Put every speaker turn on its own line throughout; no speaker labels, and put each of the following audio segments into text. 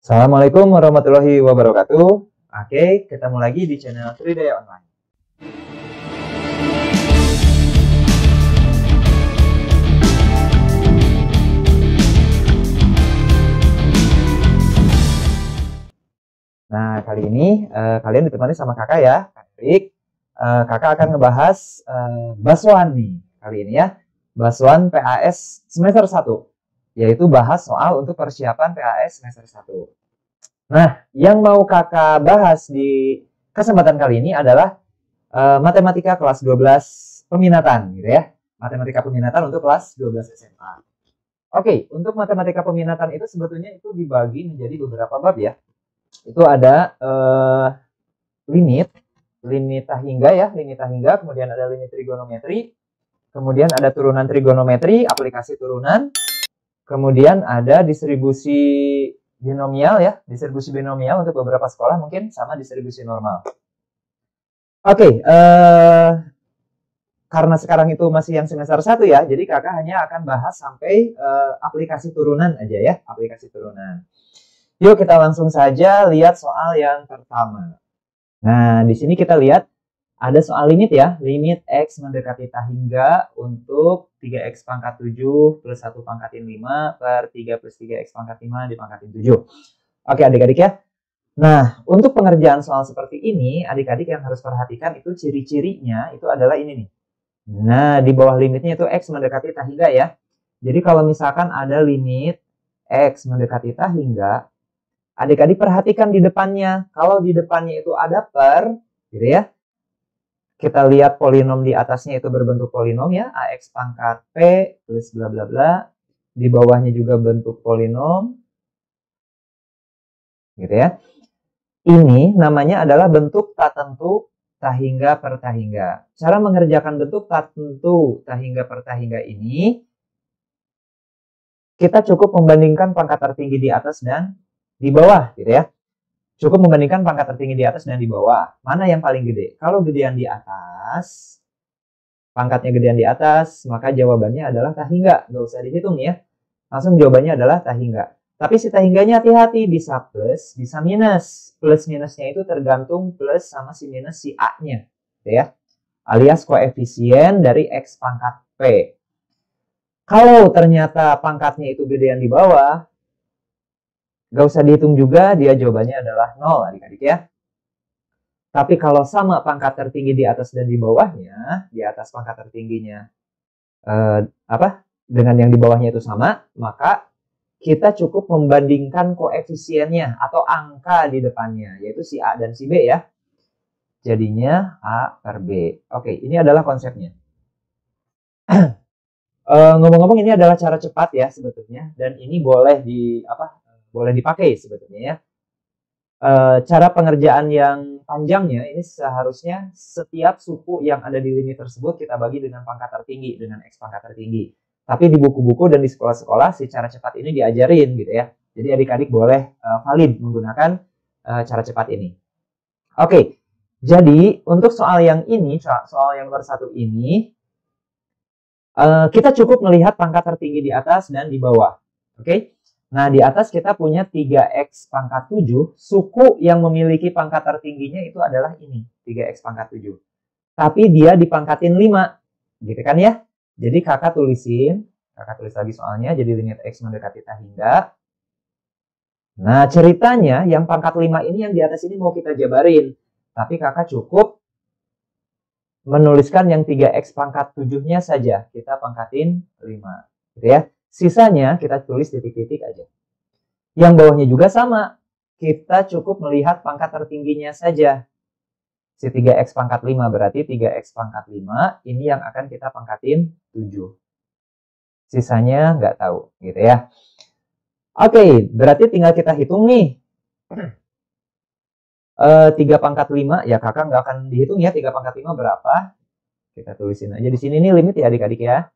Assalamualaikum warahmatullahi wabarakatuh. Oke, ketemu lagi di channel Tridaya Online. Nah, kali ini kalian ditemani sama kakak ya, Kak Erik. Kakak akan ngebahas Baswan nih kali ini ya. Baswan PAS semester 1, yaitu bahas soal untuk persiapan PAS semester 1. Nah, yang mau kakak bahas di kesempatan kali ini adalah matematika kelas 12 peminatan gitu ya. Matematika peminatan untuk kelas 12 SMA. Oke, untuk matematika peminatan itu sebetulnya itu dibagi menjadi beberapa bab ya. Itu ada limit tahingga ya, limit tahingga, kemudian ada limit trigonometri, kemudian ada turunan trigonometri, aplikasi turunan, kemudian ada distribusi binomial ya, distribusi binomial untuk beberapa sekolah mungkin sama distribusi normal. Oke, karena sekarang itu masih yang semester 1 ya, jadi kakak hanya akan bahas sampai aplikasi turunan aja ya, aplikasi turunan. Yuk kita langsung saja lihat soal yang pertama. Nah, di sini kita lihat ada soal limit ya, limit X mendekati tahingga untuk 3X pangkat 7 plus 1 pangkatin 5 per 3 plus 3X pangkat 5 dipangkatin 7. Oke adik-adik ya. Nah, untuk pengerjaan soal seperti ini, adik-adik yang harus perhatikan itu ciri-cirinya itu adalah ini nih. Nah, di bawah limitnya itu X mendekati tahingga ya. Jadi kalau misalkan ada limit X mendekati tahingga, adik-adik perhatikan di depannya. Kalau di depannya itu ada per, gitu ya. Kita lihat polinom di atasnya itu berbentuk polinom ya. AX pangkat P plus bla bla bla. Di bawahnya juga bentuk polinom. Gitu ya. Ini namanya adalah bentuk tak tentu tahingga per tahingga. Cara mengerjakan bentuk tak tentu tahingga per tahingga ini, kita cukup membandingkan pangkat tertinggi di atas dan di bawah gitu ya. Cukup membandingkan pangkat tertinggi di atas dan di bawah. Mana yang paling gede? Kalau gedean di atas, pangkatnya gedean di atas, maka jawabannya adalah tahingga. Nggak usah dihitung ya. Langsung jawabannya adalah tahingga. Tapi si tahingganya hati-hati, bisa plus, bisa minus. Plus minusnya itu tergantung plus sama si minus si A-nya. Gitu ya. Alias koefisien dari X pangkat P. Kalau ternyata pangkatnya itu gedean di bawah, gak usah dihitung juga, dia jawabannya adalah 0 adik-adik ya. Tapi kalau sama pangkat tertinggi di atas dan di bawahnya, di atas pangkat tertingginya dengan yang di bawahnya itu sama, maka kita cukup membandingkan koefisiennya atau angka di depannya, yaitu si A dan si B ya. Jadinya A per B. Oke, ini adalah konsepnya. Ngomong-ngomong ini adalah cara cepat ya sebetulnya, dan ini boleh dipakai sebetulnya ya. Cara pengerjaan yang panjangnya ini seharusnya setiap suku yang ada di limit tersebut kita bagi dengan pangkat tertinggi, dengan X pangkat tertinggi. Tapi di buku-buku dan di sekolah-sekolah si cara cepat ini diajarin gitu ya. Jadi adik-adik boleh valid menggunakan cara cepat ini. Oke, jadi untuk soal yang ini, soal yang nomor 1 ini, kita cukup melihat pangkat tertinggi di atas dan di bawah. Oke. Nah, di atas kita punya 3X pangkat 7. Suku yang memiliki pangkat tertingginya itu adalah ini, 3X pangkat 7. Tapi dia dipangkatin 5. Gitu kan ya? Jadi kakak tulis lagi soalnya, jadi limit X mendekati tahingga. Nah, ceritanya yang pangkat 5 ini yang di atas ini mau kita jabarin. Tapi kakak cukup menuliskan yang 3X pangkat 7-nya saja. Kita pangkatin 5. Gitu ya. Sisanya kita tulis titik-titik aja. Yang bawahnya juga sama. Kita cukup melihat pangkat tertingginya saja. Si 3X pangkat 5 berarti 3X pangkat 5 ini yang akan kita pangkatin 7. Sisanya nggak tahu gitu ya. Oke, berarti tinggal kita hitung nih. 3 pangkat 5 ya kakak nggak akan dihitung ya 3 pangkat 5 berapa. Kita tulisin aja di sini nih limit ya adik-adik ya.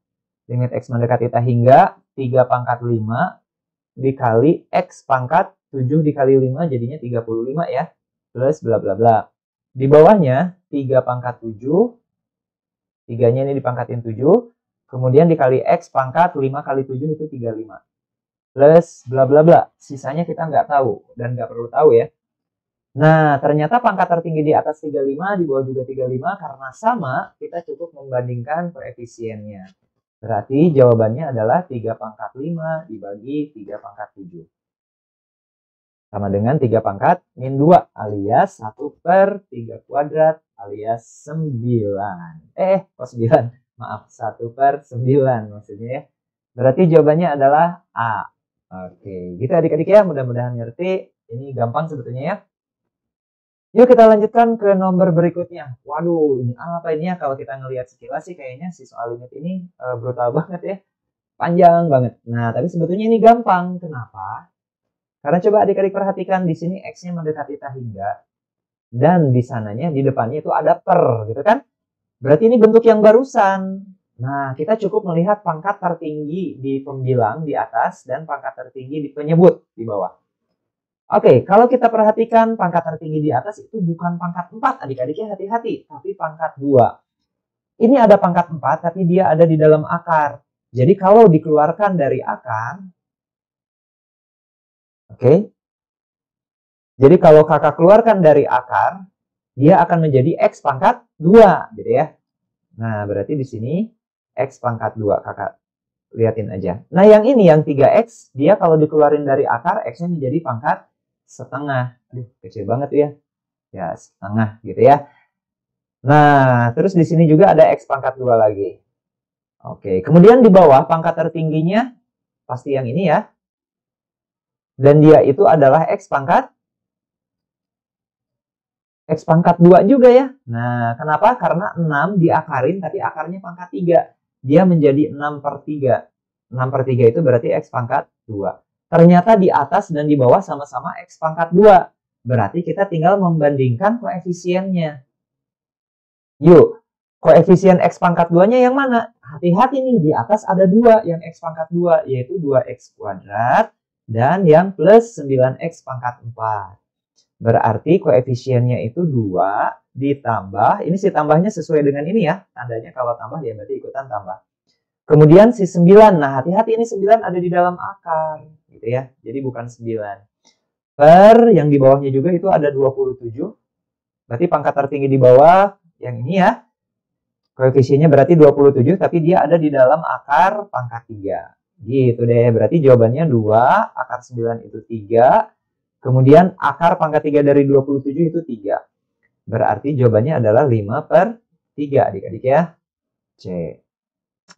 Limit X mendekati tahingga 3 pangkat 5 dikali X pangkat 7 dikali 5 jadinya 35 ya. Plus bla bla bla. Di bawahnya 3 pangkat 7. 3-nya ini dipangkatin 7. Kemudian dikali X pangkat 5 kali 7 itu 35. plus bla bla bla. Sisanya kita nggak tahu dan nggak perlu tahu ya. Nah, ternyata pangkat tertinggi di atas 35, di bawah juga 35, karena sama, kita cukup membandingkan koefisiennya. Berarti jawabannya adalah 3 pangkat 5 dibagi 3 pangkat 7. Sama dengan 3 pangkat min 2 alias 1 per 3 kuadrat alias 9. Kok 9? Maaf, 1 per 9 maksudnya ya. Berarti jawabannya adalah A. Oke, gitu adik-adik ya, mudah-mudahan ngerti. Ini gampang sebetulnya ya. Yuk kita lanjutkan ke nomor berikutnya. Waduh, ini apa ini ya? Kalau kita ngelihat sekilas sih kayaknya si soal limit ini brutal banget ya. Panjang banget. Nah, tapi sebetulnya ini gampang. Kenapa? Karena coba adik-adik perhatikan di sini X-nya mendekati tak hingga. Dan di sananya, di depannya itu ada per, gitu kan? Berarti ini bentuk yang barusan. Nah, kita cukup melihat pangkat tertinggi di pembilang di atas dan pangkat tertinggi di penyebut di bawah. Oke, kalau kita perhatikan pangkat tertinggi di atas itu bukan pangkat 4, adik-adiknya hati-hati, tapi pangkat 2. Ini ada pangkat 4, tapi dia ada di dalam akar. Jadi kalau dikeluarkan dari akar, oke. Jadi kalau kakak keluarkan dari akar, dia akan menjadi X pangkat 2, gitu ya. Nah, berarti di sini X pangkat 2, kakak liatin aja. Nah, yang ini, yang 3X, dia kalau dikeluarin dari akar, X-nya menjadi pangkat setengah. Aduh, kecil banget ya. Ya, setengah gitu ya. Nah, terus di sini juga ada X pangkat 2 lagi. Oke, kemudian di bawah pangkat tertingginya pasti yang ini ya. Dan dia itu adalah X pangkat 2 juga ya. Nah, kenapa? Karena 6 diakarin tapi akarnya pangkat 3. Dia menjadi 6 per 3. 6 per 3 itu berarti X pangkat 2. Ternyata di atas dan di bawah sama-sama X pangkat 2. Berarti kita tinggal membandingkan koefisiennya. Yuk, koefisien X pangkat 2-nya yang mana? Hati-hati nih, di atas ada 2 yang X pangkat 2, yaitu 2X kuadrat dan yang plus 9X pangkat 4. Berarti koefisiennya itu 2 ditambah, ini si tambahnya sesuai dengan ini ya, tandanya kalau tambah ya berarti ikutan tambah. Kemudian si 9, nah hati-hati ini 9 ada di dalam akar, gitu ya, jadi bukan 9. Per, yang di bawahnya juga itu ada 27, berarti pangkat tertinggi di bawah, yang ini ya, koefisiennya berarti 27, tapi dia ada di dalam akar pangkat 3. Gitu deh, berarti jawabannya 2, akar 9 itu 3, kemudian akar pangkat 3 dari 27 itu 3. Berarti jawabannya adalah 5 per 3, adik-adik ya. C.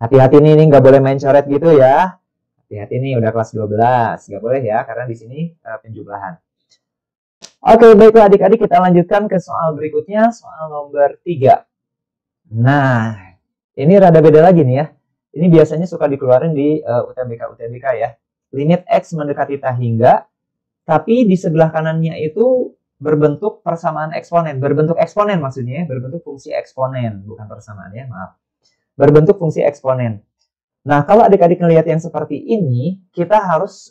Hati-hati nih, nggak boleh main coret gitu ya. Hati-hati nih, udah kelas 12. Nggak boleh ya, karena di sini penjumlahan. Oke, baiklah adik-adik, kita lanjutkan ke soal berikutnya, soal nomor 3. Nah, ini rada beda lagi nih ya. Ini biasanya suka dikeluarin di UTBK ya. Limit X mendekati tak hingga, tapi di sebelah kanannya itu berbentuk persamaan eksponen. Berbentuk eksponen maksudnya ya, berbentuk fungsi eksponen, bukan persamaan ya, maaf. Berbentuk fungsi eksponen. Nah, kalau adik-adik ngelihat yang seperti ini, kita harus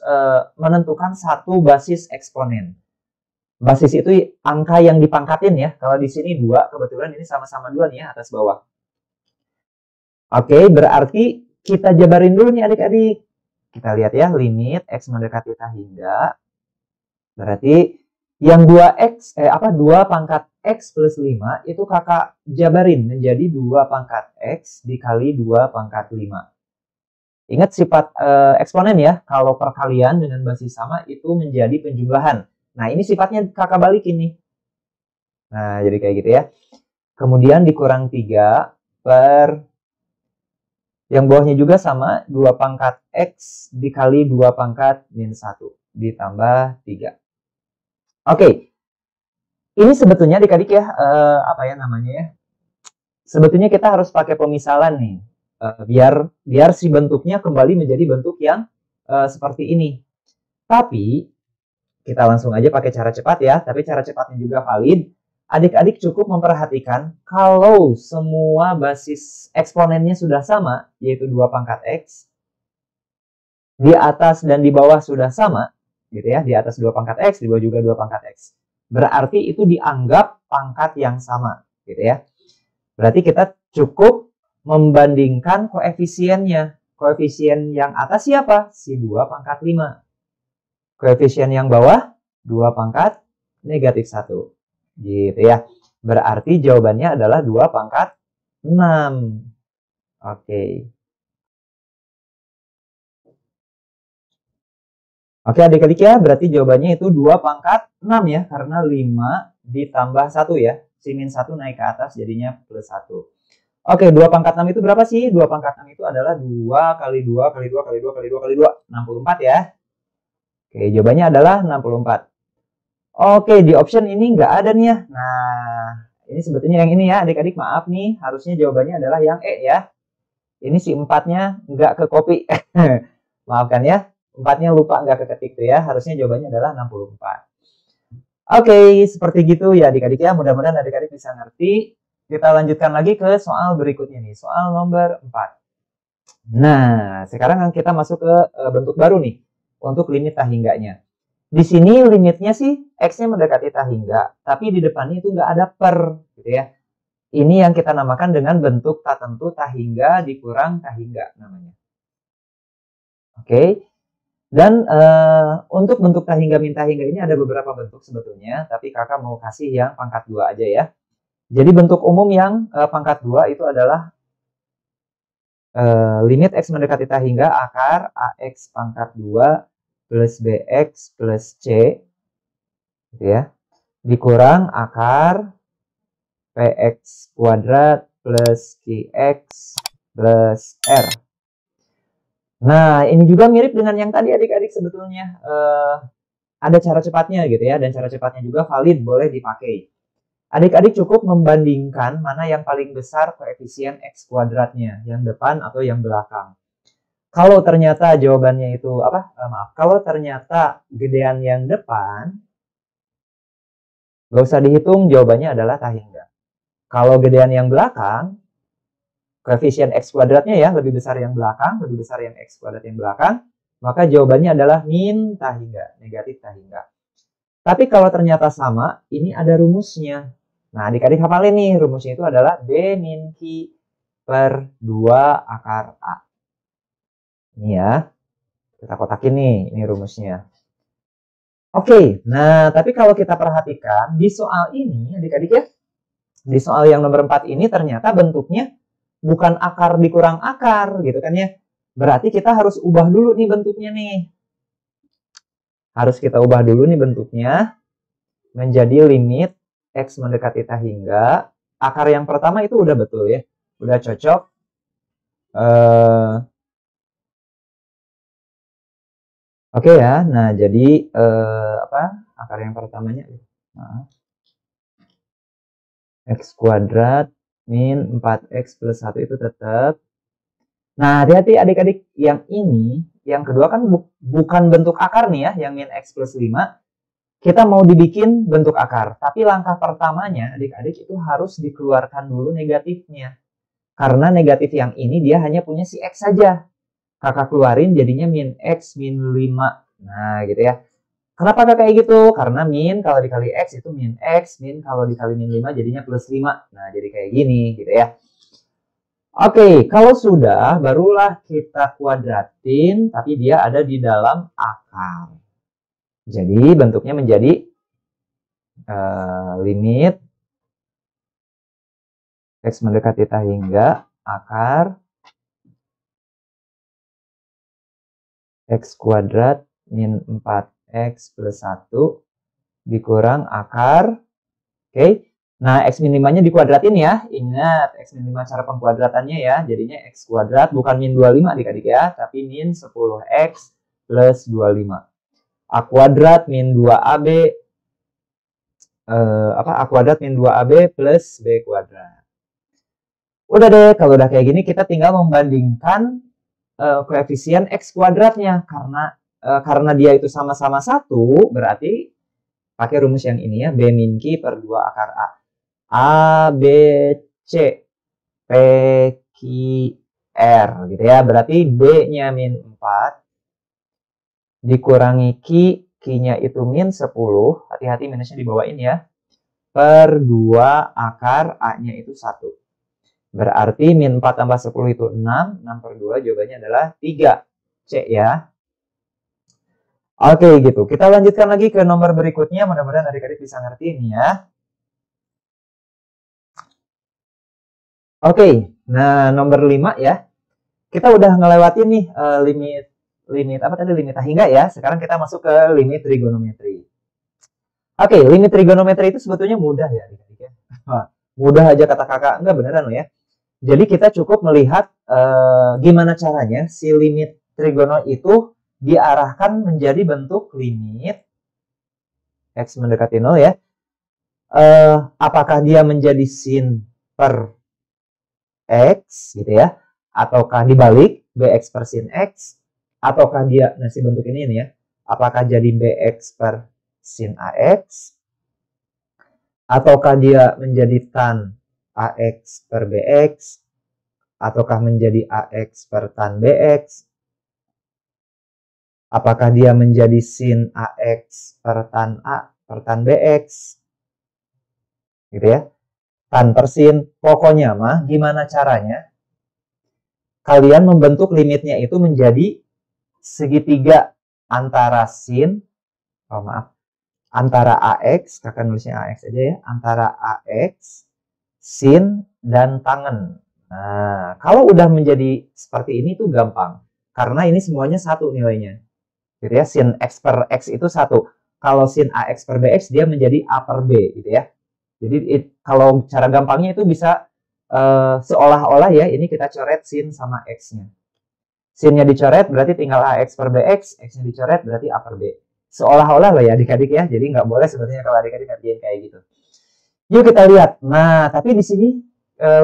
menentukan satu basis eksponen. Basis itu angka yang dipangkatin ya. Kalau di sini 2, kebetulan ini sama-sama 2 nih ya, atas bawah. Oke, berarti kita jabarin dulu nih adik-adik. Kita lihat ya, limit X mendekati tak hingga. Berarti yang 2X, 2 pangkat X plus 5 itu kakak jabarin menjadi 2 pangkat X dikali 2 pangkat 5. Ingat sifat eksponen ya, kalau perkalian dengan basis sama itu menjadi penjumlahan. Nah, ini sifatnya kakak balikin nih. Nah, jadi kayak gitu ya. Kemudian dikurang 3 per, yang bawahnya juga sama, 2 pangkat X dikali 2 pangkat min 1 ditambah 3. Oke, ini sebetulnya adik-adik ya, apa ya namanya ya, sebetulnya kita harus pakai pemisalan nih, biar si bentuknya kembali menjadi bentuk yang seperti ini. Tapi, kita langsung aja pakai cara cepat ya, tapi cara cepatnya juga valid. Adik-adik cukup memperhatikan kalau semua basis eksponennya sudah sama, yaitu 2 pangkat X, di atas dan di bawah sudah sama, gitu ya, di atas 2 pangkat X, di bawah juga 2 pangkat X. Berarti itu dianggap pangkat yang sama, gitu ya. Berarti kita cukup membandingkan koefisiennya. Koefisien yang atas siapa? Si 2 pangkat 5. Koefisien yang bawah 2 pangkat negatif 1. Gitu ya. Berarti jawabannya adalah 2 pangkat 6. Oke. Oke adik-adik ya, berarti jawabannya itu 2 pangkat 6 ya. Karena 5 ditambah 1 ya. Si min 1 naik ke atas jadinya plus 1. Oke, 2 pangkat 6 itu berapa sih? 2 pangkat 6 itu adalah 2 kali 2 kali 2 kali 2 kali 2 kali 2. 64 ya. Oke, jawabannya adalah 64. Oke, di option ini nggak ada nih ya. Nah, ini sebetulnya yang ini ya adik-adik, maaf nih. Harusnya jawabannya adalah yang E ya. Ini si 4-nya nggak ke copy. Maafkan ya. 4-nya lupa nggak keketik tuh ya. Harusnya jawabannya adalah 64. Oke, seperti gitu ya adik-adik ya. Mudah-mudahan adik-adik bisa ngerti. Kita lanjutkan lagi ke soal berikutnya nih. Soal nomor 4. Nah, sekarang kita masuk ke bentuk baru nih. Untuk limit tak hingganya. Di sini limitnya sih X-nya mendekati tak hingga. Tapi di depannya itu nggak ada per. Gitu ya. Ini yang kita namakan dengan bentuk tak tentu tak hingga dikurang tak hingga namanya. Oke. Dan untuk bentuk tak hingga min tak hingga ini ada beberapa bentuk sebetulnya. Tapi kakak mau kasih yang pangkat 2 aja ya. Jadi bentuk umum yang pangkat 2 itu adalah limit X mendekati tak hingga akar AX pangkat 2 plus BX plus C. Gitu ya. Dikurang akar PX kuadrat plus QX plus R. Nah, ini juga mirip dengan yang tadi adik-adik sebetulnya. Ada cara cepatnya gitu ya, dan cara cepatnya juga valid, boleh dipakai. Adik-adik cukup membandingkan mana yang paling besar koefisien X kuadratnya, yang depan atau yang belakang. Kalau ternyata jawabannya itu kalau ternyata gedean yang depan, gak usah dihitung, jawabannya adalah tak hingga. Kalau gedean yang belakang, koefisien X kuadratnya ya, lebih besar yang belakang, lebih besar yang X kuadrat yang belakang, maka jawabannya adalah min tak hingga, negatif tak hingga. Tapi kalau ternyata sama, ini ada rumusnya. Nah, adik-adik hafalin nih, rumusnya itu adalah B min Q per 2 akar A. Ini ya, kita kotakin nih, ini rumusnya. Oke, nah tapi kalau kita perhatikan, di soal ini, adik-adik ya, di soal yang nomor 4 ini ternyata bentuknya bukan akar dikurang akar, gitu kan ya. Berarti kita harus ubah dulu nih bentuknya nih. Harus kita ubah dulu nih bentuknya menjadi limit X mendekati tak hingga. Akar yang pertama itu udah betul ya. Udah cocok. Oke ya. Nah, jadi akar yang pertamanya X kuadrat min 4X plus 1 itu tetap. Nah, hati-hati adik-adik, yang ini, yang kedua kan bukan bentuk akar nih ya, yang min X plus 5. Kita mau dibikin bentuk akar, tapi langkah pertamanya adik-adik itu harus dikeluarkan dulu negatifnya. Karena negatif yang ini dia hanya punya si X saja. Kakak keluarin jadinya min X min 5. Nah, gitu ya. Kenapa kayak gitu? Karena min kalau dikali X itu min X, min kalau dikali min 5 jadinya plus 5. Nah, jadi kayak gini gitu ya. Oke, kalau sudah barulah kita kuadratin, tapi dia ada di dalam akar. Jadi bentuknya menjadi limit X mendekati tak hingga akar X kuadrat min 4X plus 1 dikurang akar. Oke. Nah, X min 5-nya dikuadratin ya. Ingat, X min 5 cara pengkuadratannya ya. Jadinya X kuadrat bukan min 25 adik-adik ya, tapi min 10X plus 25. A kuadrat min 2AB A kuadrat min 2AB plus B kuadrat. Udah deh, kalau udah kayak gini kita tinggal membandingkan koefisien X kuadratnya. Karena dia itu sama-sama 1, berarti pakai rumus yang ini ya, B min Q per 2 akar A. A, B, C, P, Q, R gitu ya. Berarti B-nya min 4 dikurangi Q, Q-nya itu min 10. Hati-hati minusnya dibawain ya. Per 2 akar A-nya itu 1. Berarti min 4 tambah 10 itu 6. 6 per 2 jawabannya adalah 3. C ya. Oke gitu. Kita lanjutkan lagi ke nomor berikutnya. Mudah-mudahan adik-adik bisa ngerti ini ya. Oke. Nah, nomor 5 ya. Kita udah ngelewatin nih limit apa tadi, limit hingga ya. Sekarang kita masuk ke limit trigonometri. Oke, limit trigonometri itu sebetulnya mudah ya adik-adik ya. Mudah aja kata kakak, enggak beneran loh ya. Jadi kita cukup melihat gimana caranya si limit trigono itu diarahkan menjadi bentuk limit x mendekati 0 ya. Apakah dia menjadi sin per x gitu ya, ataukah dibalik bx per sin x, ataukah dia si bentuk ini ya, apakah jadi bx per sin ax, ataukah dia menjadi tan ax per bx, ataukah menjadi ax per tan bx, apakah dia menjadi sin ax per tan a per tan bx, gitu ya, tan per sin. Pokoknya mah gimana caranya kalian membentuk limitnya itu menjadi segitiga antara sin, antara ax, kakak nulisnya ax aja ya, antara ax, sin, dan tangen. Nah, kalau udah menjadi seperti ini tuh gampang. Karena ini semuanya satu nilainya. Gitu ya, sin x per x itu satu. Kalau sin ax per bx dia menjadi a per b gitu ya. Jadi kalau cara gampangnya itu bisa seolah-olah ya, ini kita coret sin sama x-nya. Sinnya dicoret berarti tinggal ax per bx, x-nya dicoret berarti a per b. Seolah-olah lah ya adik-adik ya. Jadi nggak boleh sebetulnya kalau adik-adik ngerjain kayak gitu. Yuk kita lihat. Nah, tapi di sini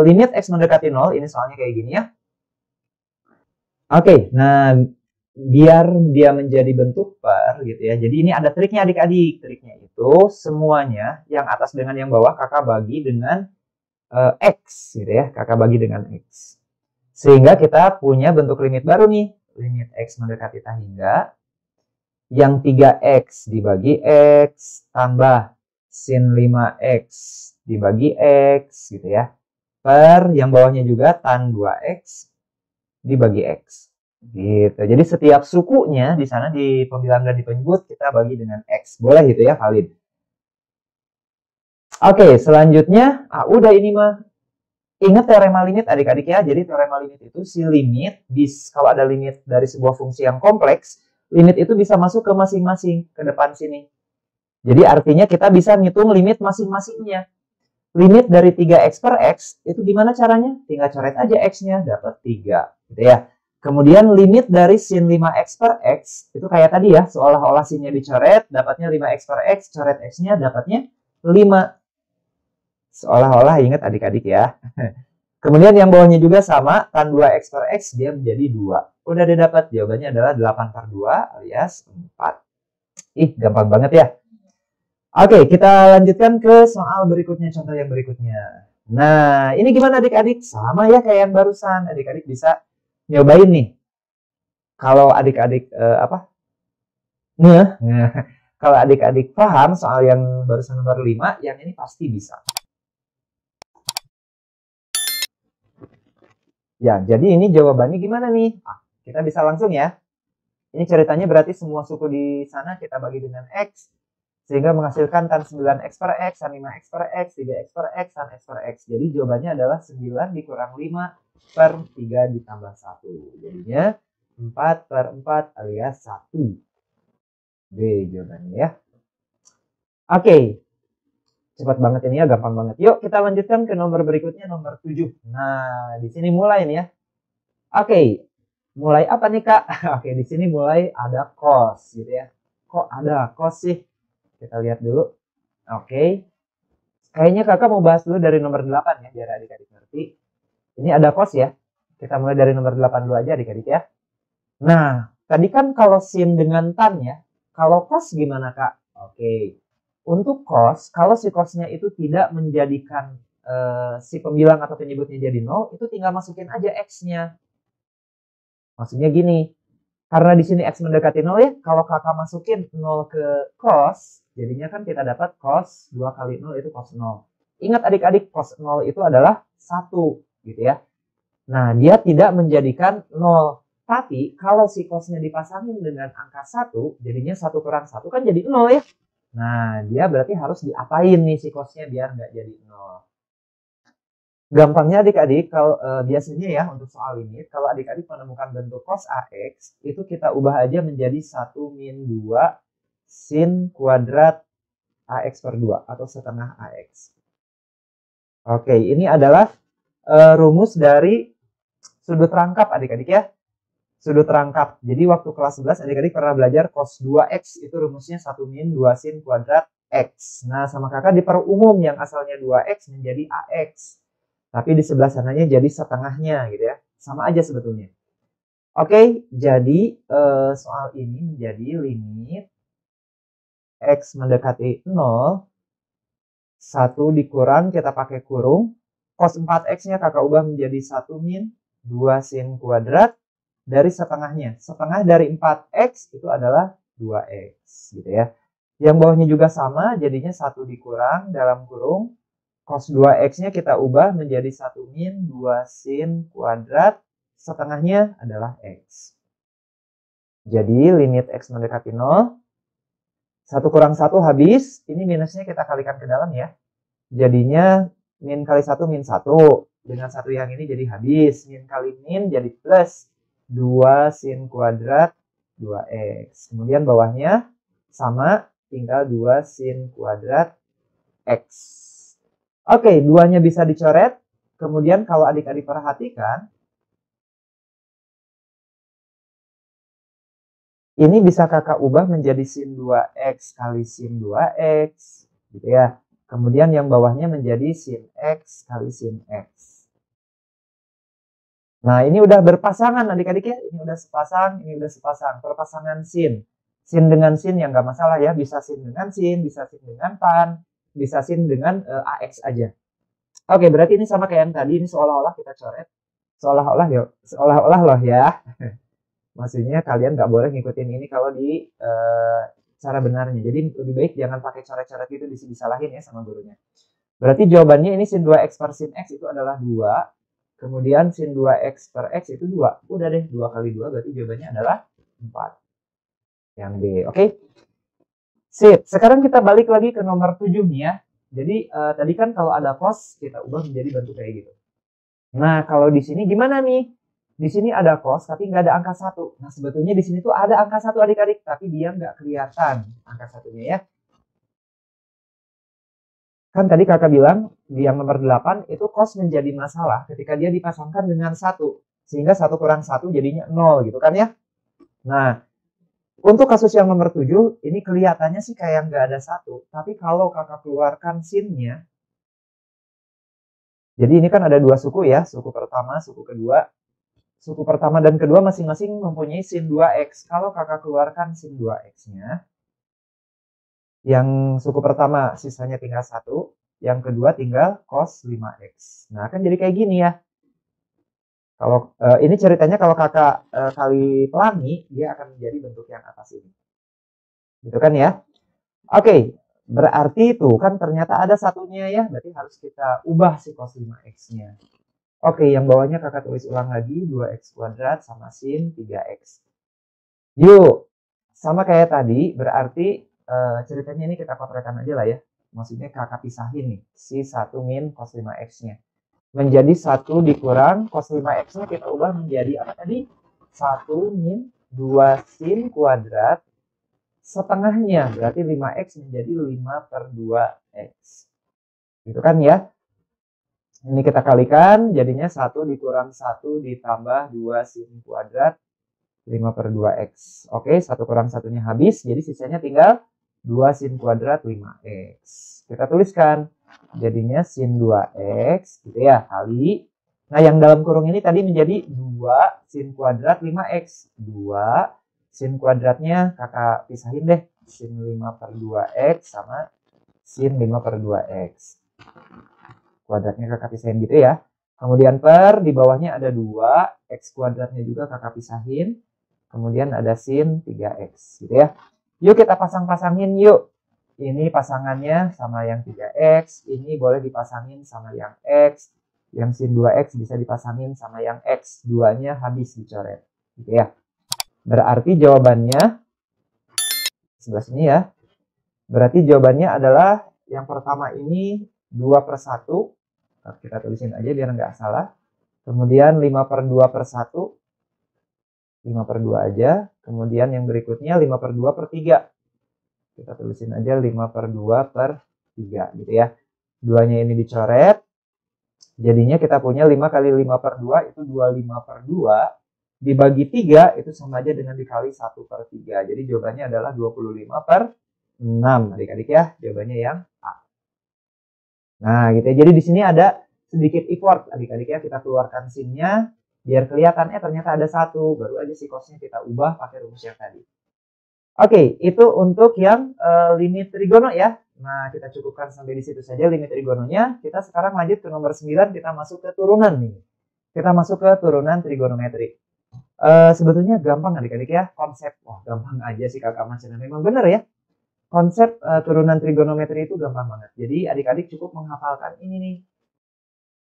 limit x mendekati 0, ini soalnya kayak gini ya. Oke, nah biar dia menjadi bentuk per gitu ya. Jadi ini ada triknya adik-adik. Triknya itu semuanya yang atas dengan yang bawah kakak bagi dengan x gitu ya. Kakak bagi dengan x. Sehingga kita punya bentuk limit baru nih. Limit x mendekati tak hingga yang 3x dibagi x tambah sin 5x dibagi x gitu ya. Per yang bawahnya juga tan 2x dibagi x. Gitu. Jadi setiap sukunya di sana di pembilang dan di penyebut kita bagi dengan x. Boleh gitu ya, valid. Oke, selanjutnya udah ini mah. Ingat teorema limit adik-adik ya. Jadi teorema limit itu si limit kalau ada limit dari sebuah fungsi yang kompleks, limit itu bisa masuk ke masing-masing ke depan sini. Jadi artinya kita bisa ngitung limit masing-masingnya. Limit dari 3x per x itu gimana caranya? Tinggal coret aja x-nya, dapat 3 gitu ya. Kemudian limit dari sin 5x per x itu kayak tadi ya, seolah-olah sinnya dicoret, dapatnya 5x per x, coret x-nya dapatnya 5. Seolah-olah, ingat adik-adik ya. Kemudian yang bawahnya juga sama, tan 2x per x dia menjadi 2. Udah didapat, jawabannya adalah 8 per 2 alias 4. Ih, gampang banget ya. Oke, kita lanjutkan ke soal berikutnya, contoh yang berikutnya. Nah, ini gimana adik-adik? Sama ya kayak yang barusan. Adik-adik bisa nyobain nih. Kalau adik-adik kalau adik-adik paham soal yang barusan nomor 5, yang ini pasti bisa. Ya, jadi ini jawabannya gimana nih? Kita bisa langsung ya. Ini ceritanya berarti semua suku di sana kita bagi dengan x. Sehingga menghasilkan tan 9x per x, tan 5x per x, 3x per x, tan x per x. Jadi jawabannya adalah 9 dikurang 5 per 3 ditambah 1. Jadinya 4 per 4 alias 1. B jawabannya ya. Oke. Cepat banget ini ya, gampang banget. Yuk kita lanjutkan ke nomor berikutnya, nomor 7. Nah, di sini mulai nih ya. Oke. Mulai apa nih Kak? Oke, di sini mulai ada cos gitu ya. Kok ada cos sih? Kita lihat dulu. Oke. Kayaknya kakak mau bahas dulu dari nomor 8 ya, biar adik-adik ngerti. Ini ada cos ya. Kita mulai dari nomor 8 dulu aja adik-adik ya. Nah, tadi kan kalau sin dengan tan ya. Kalau cos gimana Kak? Oke. Untuk cos, kalau si cosnya itu tidak menjadikan si pembilang atau penyebutnya jadi 0, itu tinggal masukin aja x-nya. Maksudnya gini. Karena di sini x mendekati 0 ya, kalau kakak masukin 0 ke cos, jadinya kan kita dapat cos 2 kali 0 itu cos 0. Ingat adik-adik, cos 0 itu adalah 1. gitu ya. Nah, dia tidak menjadikan 0. Tapi kalau si cosnya dipasangin dengan angka 1, jadinya 1 kurang 1 kan jadi 0 ya. Nah, dia berarti harus diapain nih si cosnya biar nggak jadi 0. Gampangnya adik-adik, kalau biasanya ya untuk soal limit, kalau adik-adik menemukan bentuk cos AX, itu kita ubah aja menjadi 1 min 2 sin kuadrat AX per 2 atau setengah AX. Oke, ini adalah rumus dari sudut rangkap adik-adik ya. Sudut rangkap. Jadi waktu kelas 11 adik-adik pernah belajar cos 2X itu rumusnya 1 min 2 sin kuadrat X. Nah, sama kakak diperumum yang asalnya 2X menjadi AX. Tapi di sebelah sananya jadi setengahnya gitu ya. Sama aja sebetulnya. Oke, jadi soal ini menjadi limit X mendekati 0. 1 dikurang, kita pakai kurung. Cos 4X-nya kakak ubah menjadi 1 min 2 sin kuadrat dari setengahnya. Setengah dari 4X itu adalah 2X gitu ya. Yang bawahnya juga sama, jadinya 1 dikurang dalam kurung. Cos 2X-nya kita ubah menjadi 1 min 2 sin kuadrat. Setengahnya adalah X. Jadi limit X mendekati 0. 1 kurang 1 habis. Ini minusnya kita kalikan ke dalam ya. Jadinya min kali 1 min 1. Dengan 1 yang ini jadi habis. Min kali min jadi plus 2 sin kuadrat 2X. Kemudian bawahnya sama, tinggal 2 sin kuadrat X. Oke, 2-nya bisa dicoret. Kemudian kalau adik-adik perhatikan, ini bisa kakak ubah menjadi sin 2X kali sin 2X. Gitu ya. Kemudian yang bawahnya menjadi sin X kali sin X. Nah, ini udah berpasangan adik-adik ya. Ini udah sepasang, ini udah sepasang. Perpasangan sin. Sin dengan sin yang nggak masalah ya. Bisa sin dengan sin, bisa sin dengan tan, bisa sin dengan AX aja. Oke, berarti ini sama kayak yang tadi. Ini seolah-olah kita coret. Seolah-olah loh ya. Maksudnya kalian nggak boleh ngikutin ini kalau di cara benarnya. Jadi lebih baik jangan pakai coret-coret itu disalahin ya sama gurunya. Berarti jawabannya ini sin 2X per sin X itu adalah 2. Kemudian sin 2X per X itu 2. Udah deh, 2 kali 2 berarti jawabannya adalah 4. Yang B, oke? Sip, sekarang kita balik lagi ke nomor 7 nih ya. Jadi tadi kan kalau ada cos, kita ubah menjadi bentuk kayak gitu. Nah, kalau di sini gimana nih? Di sini ada cos, tapi nggak ada angka 1. Nah, sebetulnya di sini tuh ada angka 1 adik-adik, tapi dia nggak kelihatan angka 1-nya ya. Kan tadi kakak bilang, di yang nomor 8, itu cos menjadi masalah ketika dia dipasangkan dengan 1. Sehingga 1 kurang 1 jadinya 0 gitu kan ya. Nah, untuk kasus yang nomor 7, ini kelihatannya sih kayak nggak ada 1. Tapi kalau kakak keluarkan sinnya, jadi ini kan ada 2 suku ya, suku pertama, suku kedua. Suku pertama dan kedua masing-masing mempunyai sin 2X. Kalau kakak keluarkan sin 2X-nya, yang suku pertama sisanya tinggal 1, yang kedua tinggal cos 5X. Nah, kan jadi kayak gini ya. Kalau ini ceritanya kalau kakak kali pelangi, dia akan menjadi bentuk yang atas ini. Gitu kan ya? Oke, berarti itu kan ternyata ada satunya ya, berarti harus kita ubah si cos 5X-nya. Oke, yang bawahnya kakak tulis ulang lagi, 2X kuadrat sama sin 3X. Yuk, sama kayak tadi, berarti ceritanya ini kita potretkan aja lah ya. Maksudnya kakak pisahin nih, si 1 min cos 5X-nya. Menjadi 1 dikurang cos 5X-nya kita ubah menjadi apa tadi? 1 min 2 sin kuadrat setengahnya. Berarti 5X menjadi 5 per 2X. Gitu kan ya? Ini kita kalikan, jadinya 1 dikurang 1 ditambah 2 sin kuadrat 5 per 2X. Oke, 1 kurang 1-nya habis, jadi sisanya tinggal 2 sin kuadrat 5X. Kita tuliskan, jadinya sin 2X, gitu ya, kali. Nah, yang dalam kurung ini tadi menjadi 2 sin kuadrat 5X. 2 sin kuadratnya kakak pisahin deh, sin 5 per 2X sama sin 5 per 2X. Kuadratnya kakak pisahin gitu ya. Kemudian per, di bawahnya ada 2, X kuadratnya juga kakak pisahin. Kemudian ada sin 3X gitu ya. Yuk kita pasang-pasangin yuk. Ini pasangannya sama yang 3X. Ini boleh dipasangin sama yang X. Yang sin 2x bisa dipasangin sama yang x 2-nya habis dicoret. Gitu ya. Berarti jawabannya sebelah sini ya. Berarti jawabannya adalah yang pertama ini 2/1. Kita tulisin aja biar nggak salah. Kemudian 5/2/1. 5/2 aja. Kemudian yang berikutnya 5/2/3. Kita tulisin aja 5/2/3 gitu ya. Duanya ini dicoret. Jadinya kita punya 5 kali 5/2 itu 25/2. Dibagi 3 itu sama aja dengan dikali 1/3. Jadi jawabannya adalah 25/6 adik-adik ya. Jawabannya yang A. Nah gitu ya. Jadi di sini ada sedikit effort adik-adik ya. Kita keluarkan sinnya biar kelihatan ternyata ada 1. Baru aja si cosnya kita ubah pakai rumus yang tadi. Oke, itu untuk yang limit trigono ya. Nah, kita cukupkan sampai di situ saja limit trigononya. Kita sekarang lanjut ke nomor 9, kita masuk ke turunan nih. Kita masuk ke turunan trigonometri. Sebetulnya gampang adik-adik ya, konsep. Wah, gampang aja sih kakak Mas. Memang benar ya. Konsep turunan trigonometri itu gampang banget. Jadi adik-adik cukup menghafalkan ini nih.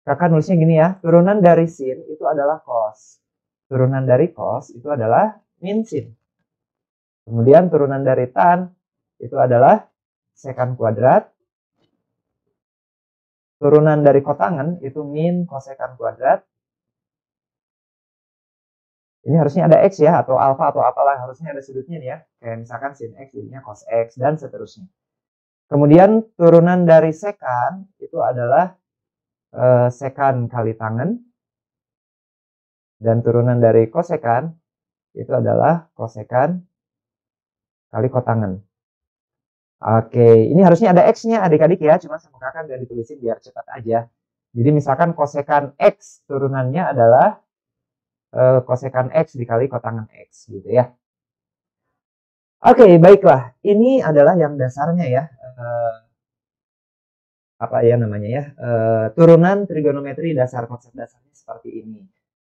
Kakak nulisnya gini ya, turunan dari sin itu adalah cos. Turunan dari cos itu adalah min sin. Kemudian turunan dari tan itu adalah sekan kuadrat. Turunan dari kotangen itu min kosekan kuadrat. Ini harusnya ada x ya, atau alfa atau apalah, harusnya ada sudutnya nih ya. Kayak misalkan sin x jadinya cos x dan seterusnya. Kemudian turunan dari sekan itu adalah sekan kali tangen. Dan turunan dari kosekan itu adalah kosekan kali kotangen. Oke, ini harusnya ada x-nya adik-adik ya, cuma sama kakak nggak ditulisin biar cepat aja. Jadi misalkan kosekan x turunannya adalah kosekan x dikali kotangen x gitu ya. Oke, baiklah. Ini adalah yang dasarnya ya. Apa ya namanya ya? Turunan trigonometri dasar, konsep dasarnya seperti ini.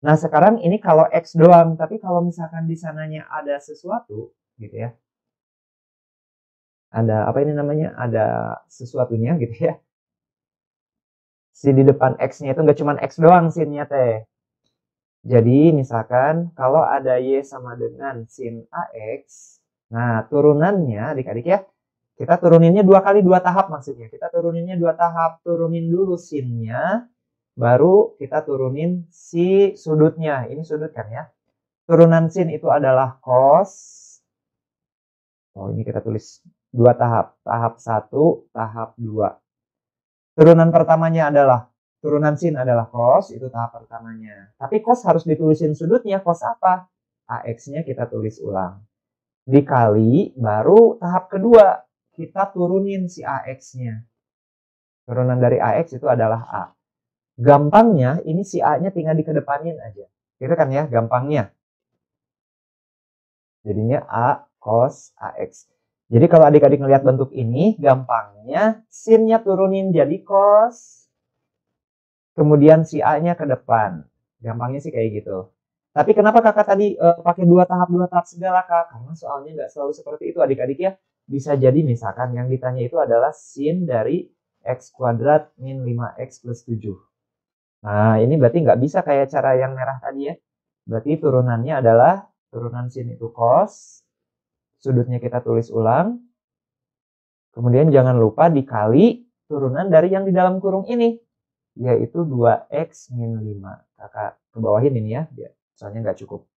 Nah, sekarang ini kalau x doang, tapi kalau misalkan di sananya ada sesuatu gitu ya. Ada apa ini namanya? Ada sesuatunya gitu ya. Si di depan x-nya itu nggak cuma x doang sinnya teh. Jadi misalkan kalau ada y sama dengan sin ax, nah turunannya adik-adik ya, kita turuninnya 2 kali 2 tahap maksudnya. Kita turuninnya 2 tahap, turunin dulu sinnya, baru kita turunin si sudutnya. Ini sudut kan ya. Turunan sin itu adalah cos. Oh ini kita tulis 2 tahap, tahap 1, tahap 2. Turunan pertamanya adalah turunan sin adalah cos, itu tahap pertamanya. Tapi cos harus ditulisin sudutnya, cos apa? AX-nya kita tulis ulang. Dikali, baru tahap kedua, kita turunin si AX-nya. Turunan dari AX itu adalah A. Gampangnya, ini si A-nya tinggal dikedepanin aja. Gitu kan ya, gampangnya. Jadinya A cos AX. Jadi kalau adik-adik ngelihat bentuk ini, gampangnya sin-nya turunin jadi cos. Kemudian si A-nya ke depan. Gampangnya sih kayak gitu. Tapi kenapa kakak tadi pakai 2 tahap segala kak? Karena soalnya nggak selalu seperti itu adik-adik ya. Bisa jadi misalkan yang ditanya itu adalah sin dari x kuadrat min 5x plus 7. Nah ini berarti nggak bisa kayak cara yang merah tadi ya. Berarti turunannya adalah turunan sin itu cos. Sudutnya kita tulis ulang. Kemudian jangan lupa dikali turunan dari yang di dalam kurung ini, yaitu 2x min 5. Kakak ke bawahin ini ya, biar soalnya nggak cukup.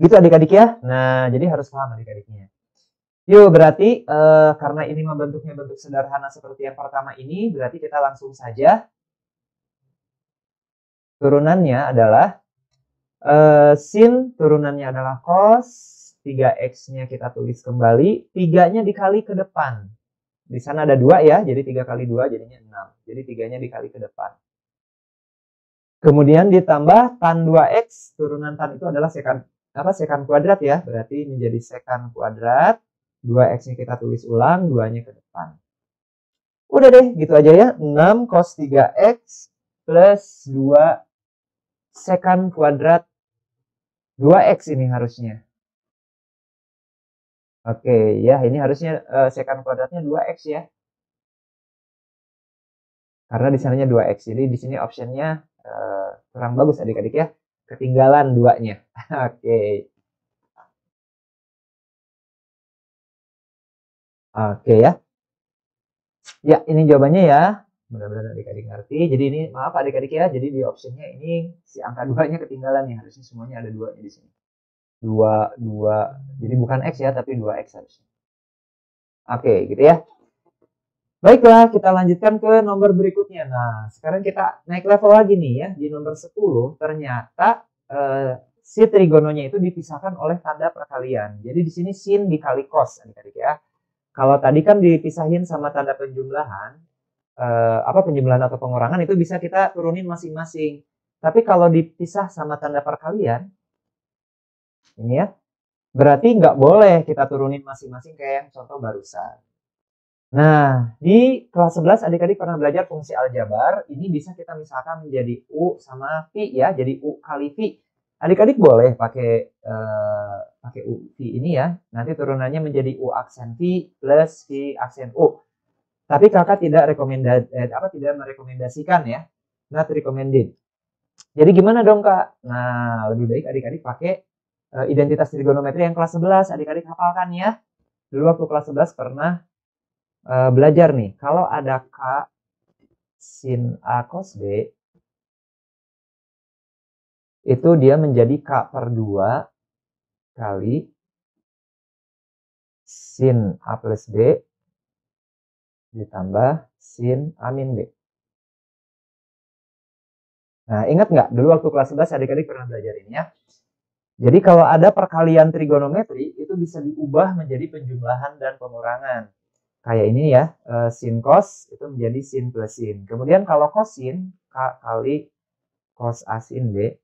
Gitu adik-adik ya. Nah, jadi harus paham adik-adiknya. Yuk, berarti karena ini bentuknya bentuk sederhana seperti yang pertama ini, berarti kita langsung saja. Turunannya adalah sin, turunannya adalah cos. 3x-nya kita tulis kembali. 3-nya dikali ke depan. Di sana ada 2 ya, jadi 3 kali 2 jadinya 6. Jadi 3-nya dikali ke depan. Kemudian ditambah tan 2x, turunan tan itu adalah sekan kuadrat ya, berarti menjadi sekan kuadrat. 2x-nya kita tulis ulang, 2-nya ke depan. Udah deh, gitu aja ya. 6 cos 3x plus 2 sekan kuadrat 2x ini harusnya. Oke, ya ini harusnya sekan kuadratnya 2x ya. Karena di sananya 2x. Jadi di sini optionnya kurang bagus adik-adik ya. Ketinggalan 2-nya. Oke. Oke ya. Ya, ini jawabannya ya. Mudah-mudahan adik-adik ngerti. Jadi ini maaf adik-adik ya. Jadi di optionnya ini si angka 2-nya ketinggalan nih. Harusnya semuanya ada 2-nya di sini. 2, 2. Jadi bukan X ya, tapi 2X harusnya. Oke, gitu ya. Baiklah, kita lanjutkan ke nomor berikutnya. Nah, sekarang kita naik level lagi nih ya. Di nomor 10, ternyata si trigononya itu dipisahkan oleh tanda perkalian. Jadi di sini sin dikali cos, adik-adik ya. Kalau tadi kan dipisahin sama tanda penjumlahan, penjumlahan atau pengurangan itu bisa kita turunin masing-masing. Tapi kalau dipisah sama tanda perkalian, ini ya, berarti nggak boleh kita turunin masing-masing kayak yang contoh barusan. Nah, di kelas 11 adik-adik pernah belajar fungsi aljabar. Ini bisa kita misalkan menjadi U sama V ya, jadi U kali V. Adik-adik boleh pakai U V ini ya. Nanti turunannya menjadi U aksen V plus V aksen U. Tapi kakak tidak merekomendasikan ya. Not recommended. Jadi gimana dong kak? Nah, lebih baik adik-adik pakai identitas trigonometri yang kelas 11. Adik-adik hafalkan ya. Dulu waktu kelas 11 pernah belajar nih, kalau ada K sin A cos B, itu dia menjadi K per 2 kali sin A plus B ditambah sin A min B. Nah, ingat nggak? Dulu waktu kelas 11 adik-adik pernah belajar ini ya. Jadi kalau ada perkalian trigonometri, itu bisa diubah menjadi penjumlahan dan pengurangan. Kayak ini ya, sin cos itu menjadi sin plus sin. Kemudian kalau kosin, K kali cos A sin B,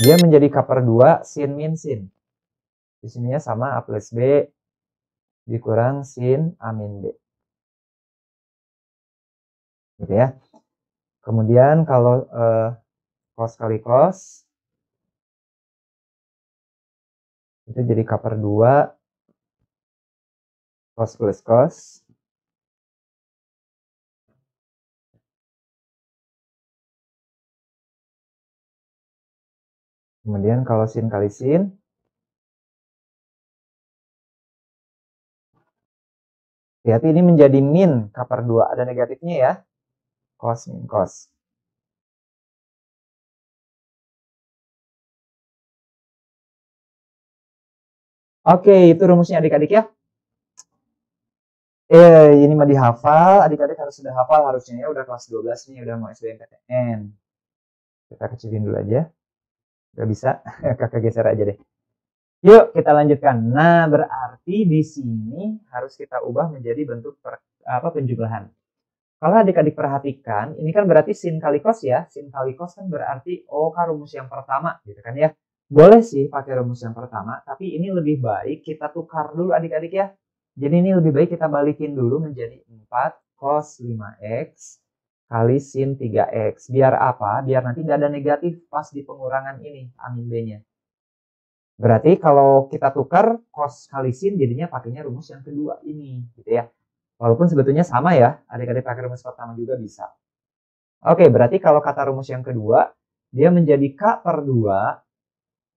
dia menjadi K per 2 sin min sin. Di sininya sama A plus B dikurang sin A min B. Gitu ya. Kemudian kalau cos kali cos, itu jadi K per 2 cos plus cos. Kemudian kalau sin kali sin, hati-hati ini menjadi min K per 2. Ada negatifnya ya. Cos min cos. Oke, itu rumusnya adik-adik ya. Ini mah dihafal. Adik-adik harus sudah hafal harusnya ya. Udah kelas 12 nih, udah mau SBMPTN. Kita kecilin dulu aja. Gak bisa, kakak geser aja deh. Yuk kita lanjutkan. Nah, berarti di sini harus kita ubah menjadi bentuk penjumlahan. Kalau adik-adik perhatikan, ini kan berarti sin kali cos ya. Sin kali cos kan berarti rumus yang pertama gitu kan ya. Boleh sih pakai rumus yang pertama, tapi ini lebih baik kita tukar dulu adik-adik ya. Jadi ini lebih baik kita balikin dulu menjadi 4 cos 5x kali sin 3x. Biar apa? Biar nanti nggak ada negatif pas di pengurangan ini, A min B-nya. Berarti kalau kita tukar cos kali sin jadinya pakainya rumus yang kedua ini gitu ya. Walaupun sebetulnya sama ya, adik-adik pakai rumus pertama juga bisa. Oke, berarti kalau kata rumus yang kedua, dia menjadi K per 2,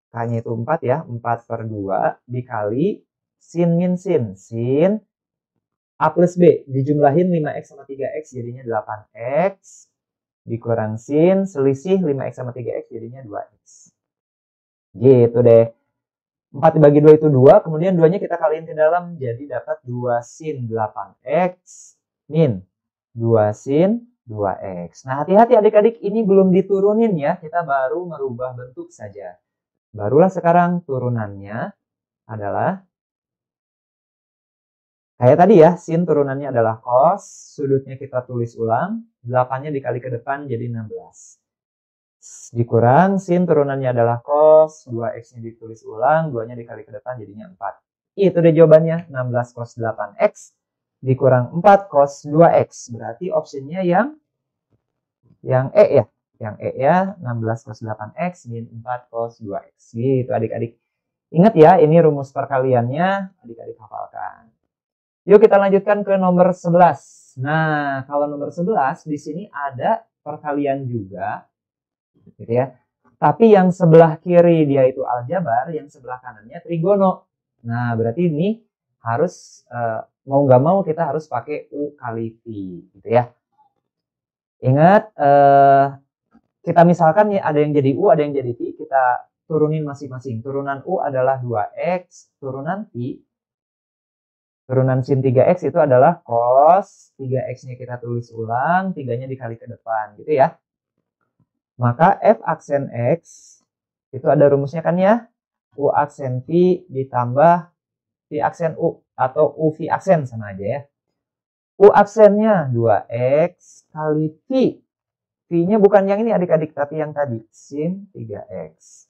K-nya itu 4 ya, 4 per 2 dikali sin min sin. Sin A plus B, dijumlahin 5x sama 3x jadinya 8x, dikurang sin, selisih 5x sama 3x jadinya 2x. Gitu deh. 4 dibagi 2 itu 2, kemudian 2-nya kita kaliin ke dalam, jadi dapat 2 sin 8x min 2 sin 2x. Nah, hati-hati adik-adik, ini belum diturunin ya, kita baru merubah bentuk saja. Barulah sekarang turunannya adalah, kayak tadi ya, sin turunannya adalah cos, sudutnya kita tulis ulang, 8-nya dikali ke depan jadi 16. Dikurang sin turunannya adalah cos, 2x-nya ditulis ulang, 2-nya dikali ke depan jadinya 4. Itu deh jawabannya, 16 cos 8x dikurang 4 cos 2x. Berarti optionnya yang E ya. Yang E ya, 16 cos 8x min 4 cos 2x. Gitu adik-adik. Ingat ya, ini rumus perkaliannya, adik-adik hafalkan. Yuk kita lanjutkan ke nomor 11. Nah, kalau nomor 11 di sini ada perkalian juga, gitu ya. Tapi yang sebelah kiri dia itu aljabar, yang sebelah kanannya trigono. Nah, berarti ini harus mau nggak mau kita harus pakai U kali V, gitu ya. Ingat, kita misalkan ya ada yang jadi U, ada yang jadi V, kita turunin masing-masing. Turunan U adalah 2X, turunan V, turunan sin 3X itu adalah cos 3X-nya kita tulis ulang, 3-nya dikali ke depan, gitu ya. Maka F aksen X itu ada rumusnya kan ya, U aksen V ditambah V aksen U, atau U V aksen sama aja ya. U aksennya 2X kali V. V-nya bukan yang ini adik-adik, tapi yang tadi, sin 3X.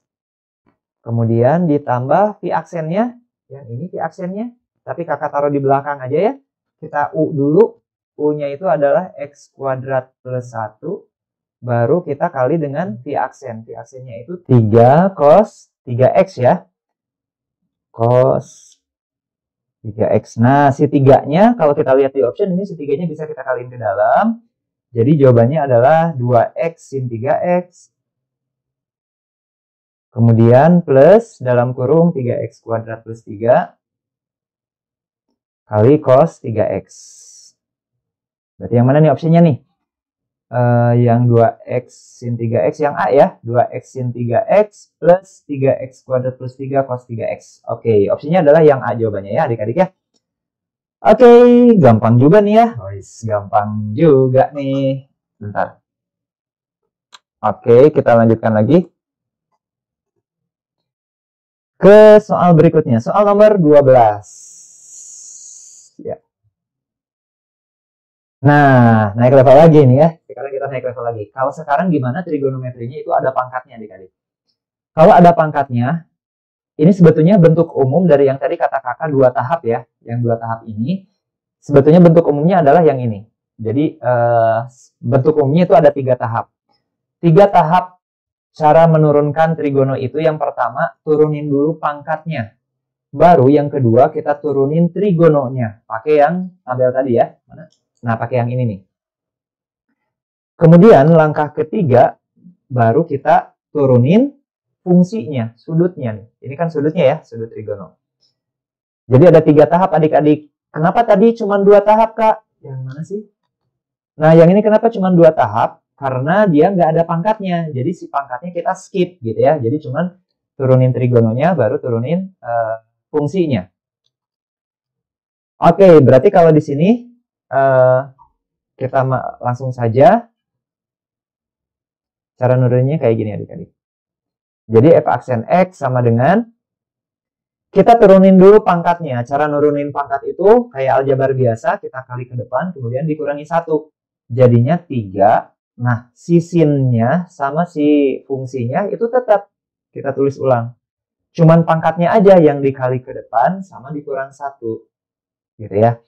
Kemudian ditambah V aksennya, yang ini V aksennya, tapi kakak taruh di belakang aja ya. Kita U dulu, U-nya itu adalah X kuadrat plus 1, baru kita kali dengan V aksen. V aksennya itu 3 cos 3X ya. Cos 3X. Nah, si 3-nya, kalau kita lihat di option, ini si 3-nya bisa kita kaliin ke dalam. Jadi jawabannya adalah 2X sin 3X. Kemudian plus dalam kurung 3X kuadrat plus 3 kali cos 3X. Berarti yang mana nih opsinya nih? Yang 2X sin 3X yang A ya. 2X sin 3X plus 3X kuadrat plus 3 cos 3X. Oke, opsinya adalah yang A jawabannya ya adik-adik ya. Oke, gampang juga nih ya. Gampang juga nih. Bentar. Oke, kita lanjutkan lagi ke soal berikutnya. Soal nomor 12. Ya. Nah, naik level lagi nih ya. Sekarang kita naik level lagi. Kalau sekarang gimana trigonometrinya itu ada pangkatnya adik-adik. Kalau ada pangkatnya, ini sebetulnya bentuk umum dari yang tadi kata kakak 2 tahap ya. Yang 2 tahap ini, sebetulnya bentuk umumnya adalah yang ini. Jadi, bentuk umumnya itu ada 3 tahap. 3 tahap cara menurunkan trigono itu, yang pertama, turunin dulu pangkatnya. Baru yang kedua, kita turunin trigononya. Pakai yang tabel tadi ya. Mana? Nah, pakai yang ini nih. Kemudian, langkah ketiga, baru kita turunin fungsinya, sudutnya nih. Ini kan sudutnya ya, sudut trigono. Jadi ada 3 tahap adik-adik. Kenapa tadi cuma 2 tahap, Kak? Yang mana sih? Nah, yang ini kenapa cuma 2 tahap? Karena dia nggak ada pangkatnya. Jadi si pangkatnya kita skip gitu ya. Jadi cuma turunin trigononya, baru turunin fungsinya. Oke, berarti kalau di sini kita langsung saja cara nuruninnya kayak gini adik-adik. Jadi F aksen X sama dengan kita turunin dulu pangkatnya. Cara nurunin pangkat itu kayak aljabar biasa, kita kali ke depan, kemudian dikurangi 1. Jadinya 3. Nah, si sinnya sama si fungsinya itu tetap kita tulis ulang. Cuman pangkatnya aja yang dikali ke depan sama dikurang 1. Gitu ya.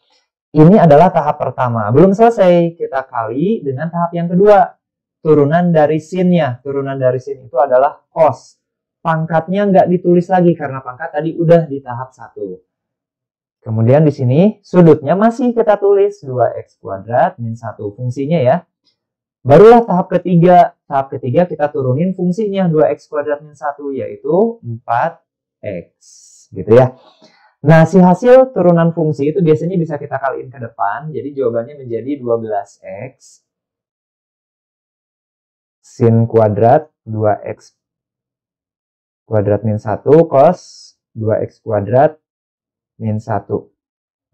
Ini adalah tahap pertama. Belum selesai, kita kali dengan tahap yang kedua. Turunan dari sinnya. Turunan dari sin itu adalah cos. Pangkatnya nggak ditulis lagi karena pangkat tadi udah di tahap 1. Kemudian di sini sudutnya masih kita tulis 2x kuadrat min 1 fungsinya ya. Barulah tahap ketiga. Tahap ketiga kita turunin fungsinya 2x kuadrat min 1 yaitu 4x. Gitu ya. Nah, si hasil turunan fungsi itu biasanya bisa kita kaliin ke depan. Jadi jawabannya menjadi 12x sin kuadrat 2x kuadrat min 1 cos 2x kuadrat min 1.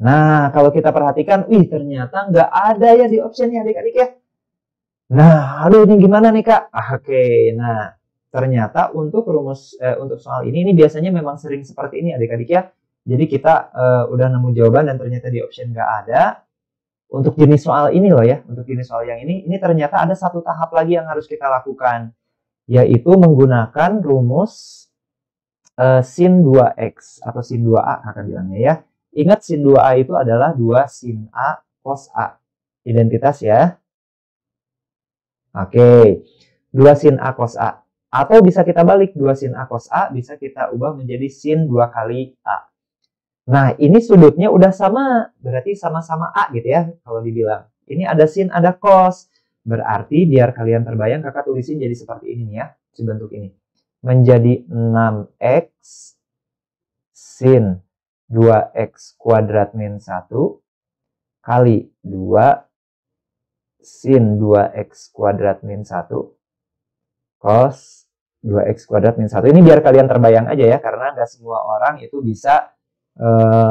Nah, kalau kita perhatikan, ternyata nggak ada ya di optionnya adik-adik ya. Nah, aduh ini gimana nih Kak? Oke, nah ternyata untuk rumus untuk soal ini biasanya memang sering seperti ini adik-adik ya. Jadi kita udah nemu jawaban dan ternyata di option nggak ada. Untuk jenis soal ini loh ya, untuk jenis soal yang ini ternyata ada satu tahap lagi yang harus kita lakukan, yaitu menggunakan rumus sin 2x atau sin 2a kakak bilangnya ya. Ingat sin 2a itu adalah 2 sin a cos a. Identitas ya. Oke, 2 sin A cos A. Atau bisa kita balik, 2 sin A cos A bisa kita ubah menjadi sin 2 kali A. Nah, ini sudutnya udah sama, berarti sama-sama A gitu ya, kalau dibilang. Ini ada sin, ada cos. Berarti biar kalian terbayang, kakak tulisin jadi seperti ini ya, bentuk ini. Menjadi 6x sin 2x kuadrat min 1 kali 2 sin 2x kuadrat min 1 cos 2x kuadrat min 1. Ini biar kalian terbayang aja ya, karena nggak semua orang itu bisa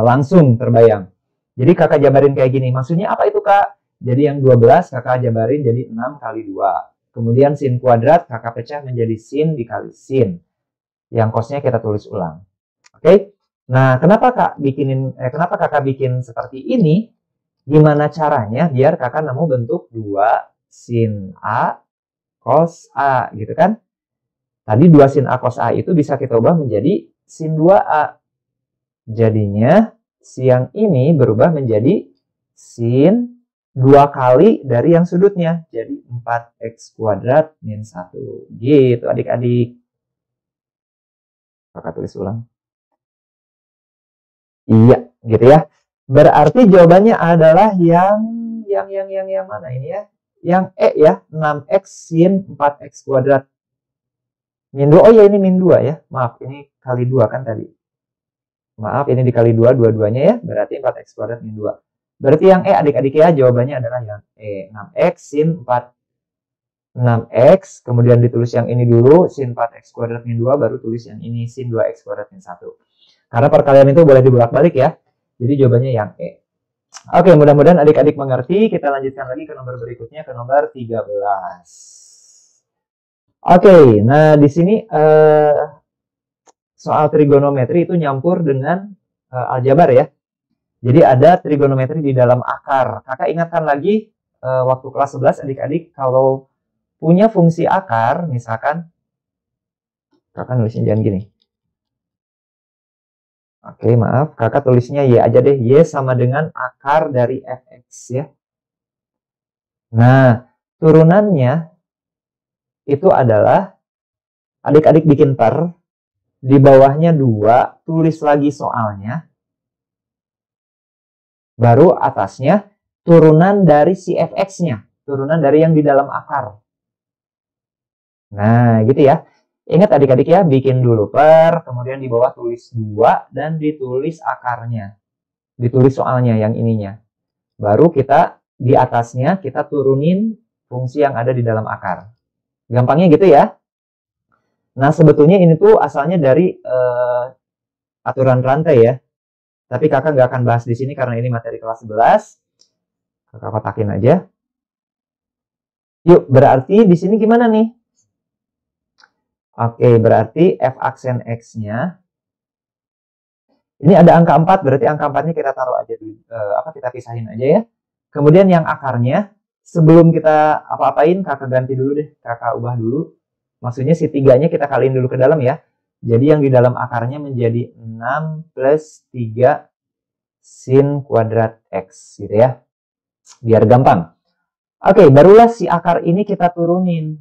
langsung terbayang. Jadi kakak jabarin kayak gini. Maksudnya apa itu kak? Jadi yang 12 kakak jabarin jadi 6 kali 2. Kemudian sin kuadrat kakak pecah menjadi sin dikali sin. Yang cosnya kita tulis ulang. Oke? Nah, kenapa kakak bikin seperti ini? Gimana caranya biar kakak nemu bentuk 2 sin A cos A gitu kan? Tadi 2 sin A cos A itu bisa kita ubah menjadi sin 2A. Jadinya si yang ini berubah menjadi sin 2 kali dari yang sudutnya. Jadi 4x kuadrat min 1. Gitu adik-adik. Kakak tulis ulang. Iya, gitu ya. Berarti jawabannya adalah yang mana ini ya? Yang E ya, 6x sin 4x kuadrat min 2. Oh ya, ini min 2 ya. Maaf, ini kali 2 kan tadi. Maaf, ini dikali 2 dua-duanya ya. Berarti 4x kuadrat min 2. Berarti yang E adik-adik ya, jawabannya adalah yang E. 6x sin 6x, kemudian ditulis yang ini dulu, sin 4x kuadrat min 2, baru tulis yang ini, sin 2x kuadrat min 1. Karena perkalian itu boleh dibolak-balik ya. Jadi jawabannya yang E. Oke, mudah-mudahan adik-adik mengerti. Kita lanjutkan lagi ke nomor berikutnya, ke nomor 13. Oke, nah di sini soal trigonometri itu nyampur dengan aljabar ya. Jadi ada trigonometri di dalam akar. Kakak ingatkan lagi waktu kelas 11 adik-adik kalau punya fungsi akar, misalkan kakak nulisnya jangan gini. Oke, maaf, kakak tulisnya Y aja deh. Y sama dengan akar dari fx ya. Nah, turunannya itu adalah adik-adik bikin per, di bawahnya 2, tulis lagi soalnya. Baru atasnya turunan dari si fx-nya, turunan dari yang di dalam akar. Nah, gitu ya. Ingat adik-adik ya, bikin dulu per, kemudian di bawah tulis 2, dan ditulis akarnya. Ditulis soalnya yang ininya. Baru kita, di atasnya, kita turunin fungsi yang ada di dalam akar. Gampangnya gitu ya. Nah, sebetulnya ini tuh asalnya dari aturan rantai ya. Tapi kakak nggak akan bahas di sini karena ini materi kelas 11. Kakak kotakin aja. Yuk, berarti di sini gimana nih? Oke, berarti f aksen x-nya ini ada angka 4, berarti angka 4-nya kita taruh aja dulu, kita pisahin aja ya. Kemudian yang akarnya, sebelum kita apa-apain, kakak ganti dulu deh, kakak ubah dulu. Maksudnya si 3-nya kita kaliin dulu ke dalam ya. Jadi yang di dalam akarnya menjadi 6 plus 3 sin kuadrat x gitu ya. Biar gampang. Oke, barulah si akar ini kita turunin.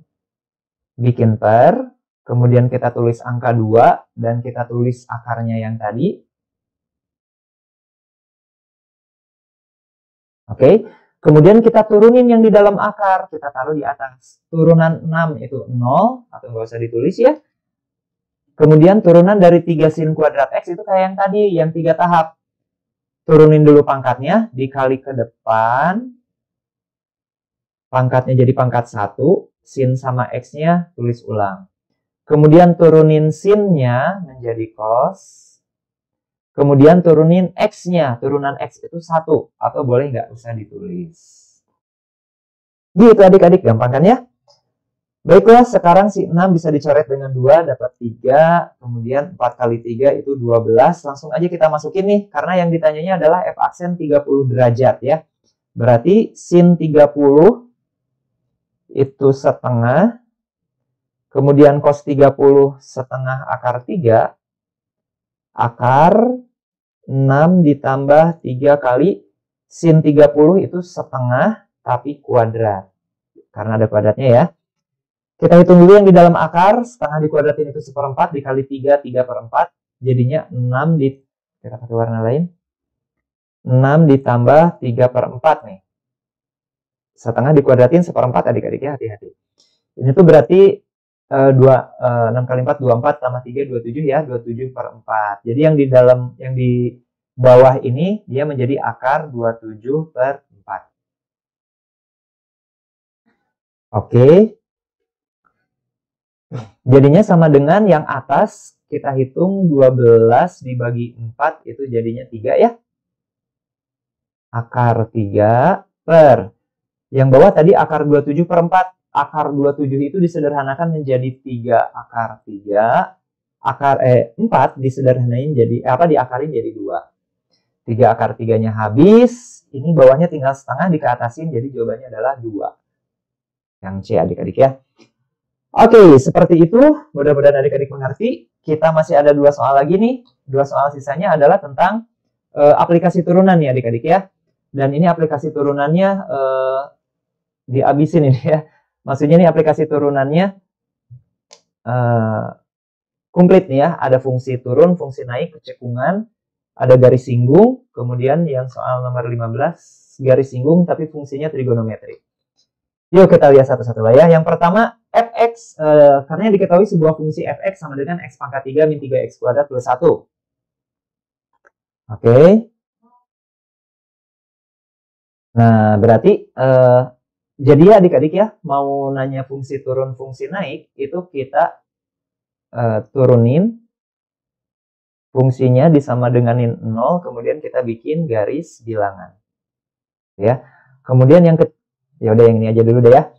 Bikin per, kemudian kita tulis angka 2, dan kita tulis akarnya yang tadi. Oke, kemudian kita turunin yang di dalam akar, kita taruh di atas. Turunan 6 itu 0, atau nggak usah ditulis ya. Kemudian turunan dari 3 sin kuadrat x itu kayak yang tadi, yang 3 tahap. Turunin dulu pangkatnya, dikali ke depan. Pangkatnya jadi pangkat 1, sin sama x-nya tulis ulang. Kemudian turunin sin-nya menjadi cos. Kemudian turunin x-nya. Turunan x itu 1. Atau boleh nggak usah ditulis. Gitu adik-adik, gampang kan ya? Baiklah, sekarang si 6 bisa dicoret dengan 2, dapat 3. Kemudian 4 kali 3 itu 12. Langsung aja kita masukin nih. Karena yang ditanyanya adalah f aksen 30 derajat ya. Berarti sin 30 itu setengah. Kemudian cos 30 setengah akar 3. Akar 6 ditambah 3 kali sin 30 itu setengah tapi kuadrat. Karena ada kuadratnya ya. Kita hitung dulu yang di dalam akar. Setengah dikuadratin itu 1/4 dikali 3, 3/4. Jadinya 6 Kita pakai warna lain. 6 ditambah 3/4 nih. Setengah dikuadratin 1/4 adik-adik ya, hati-hati. Ini tuh berarti 6 kali 4, 24 tambah 3, 27 ya, 27/4. Jadi yang di bawah ini dia menjadi akar 27/4. Oke. Jadinya sama dengan yang atas, kita hitung 12 dibagi 4 itu jadinya 3 ya. Akar 3 per. Yang bawah tadi akar 27/4. Akar 27 itu disederhanakan menjadi 3 akar 3. 4 disederhanain jadi, diakarin jadi 2. 3 akar 3-nya habis. Ini bawahnya tinggal setengah dikeatasin, jadi jawabannya adalah 2. Yang C adik-adik ya. Oke, seperti itu. Mudah-mudahan adik-adik mengerti. Kita masih ada 2 soal lagi nih. 2 soal sisanya adalah tentang aplikasi turunan nih adik-adik ya. Dan ini aplikasi turunannya dihabisin ini ya. Maksudnya ini aplikasi turunannya komplit nih ya. Ada fungsi turun, fungsi naik, kecekungan, ada garis singgung. Kemudian yang soal nomor 15, garis singgung tapi fungsinya trigonometri. Yuk kita lihat satu-satu lah ya. Yang pertama, fx, karena diketahui sebuah fungsi fx sama dengan x pangkat 3 min 3x kuadrat plus 1. Oke. Nah, berarti jadi ya adik-adik ya, mau nanya fungsi turun, fungsi naik, itu kita turunin fungsinya disama denganin 0, kemudian kita bikin garis bilangan. Ya. Kemudian yang ya udah yang ini aja dulu deh ya.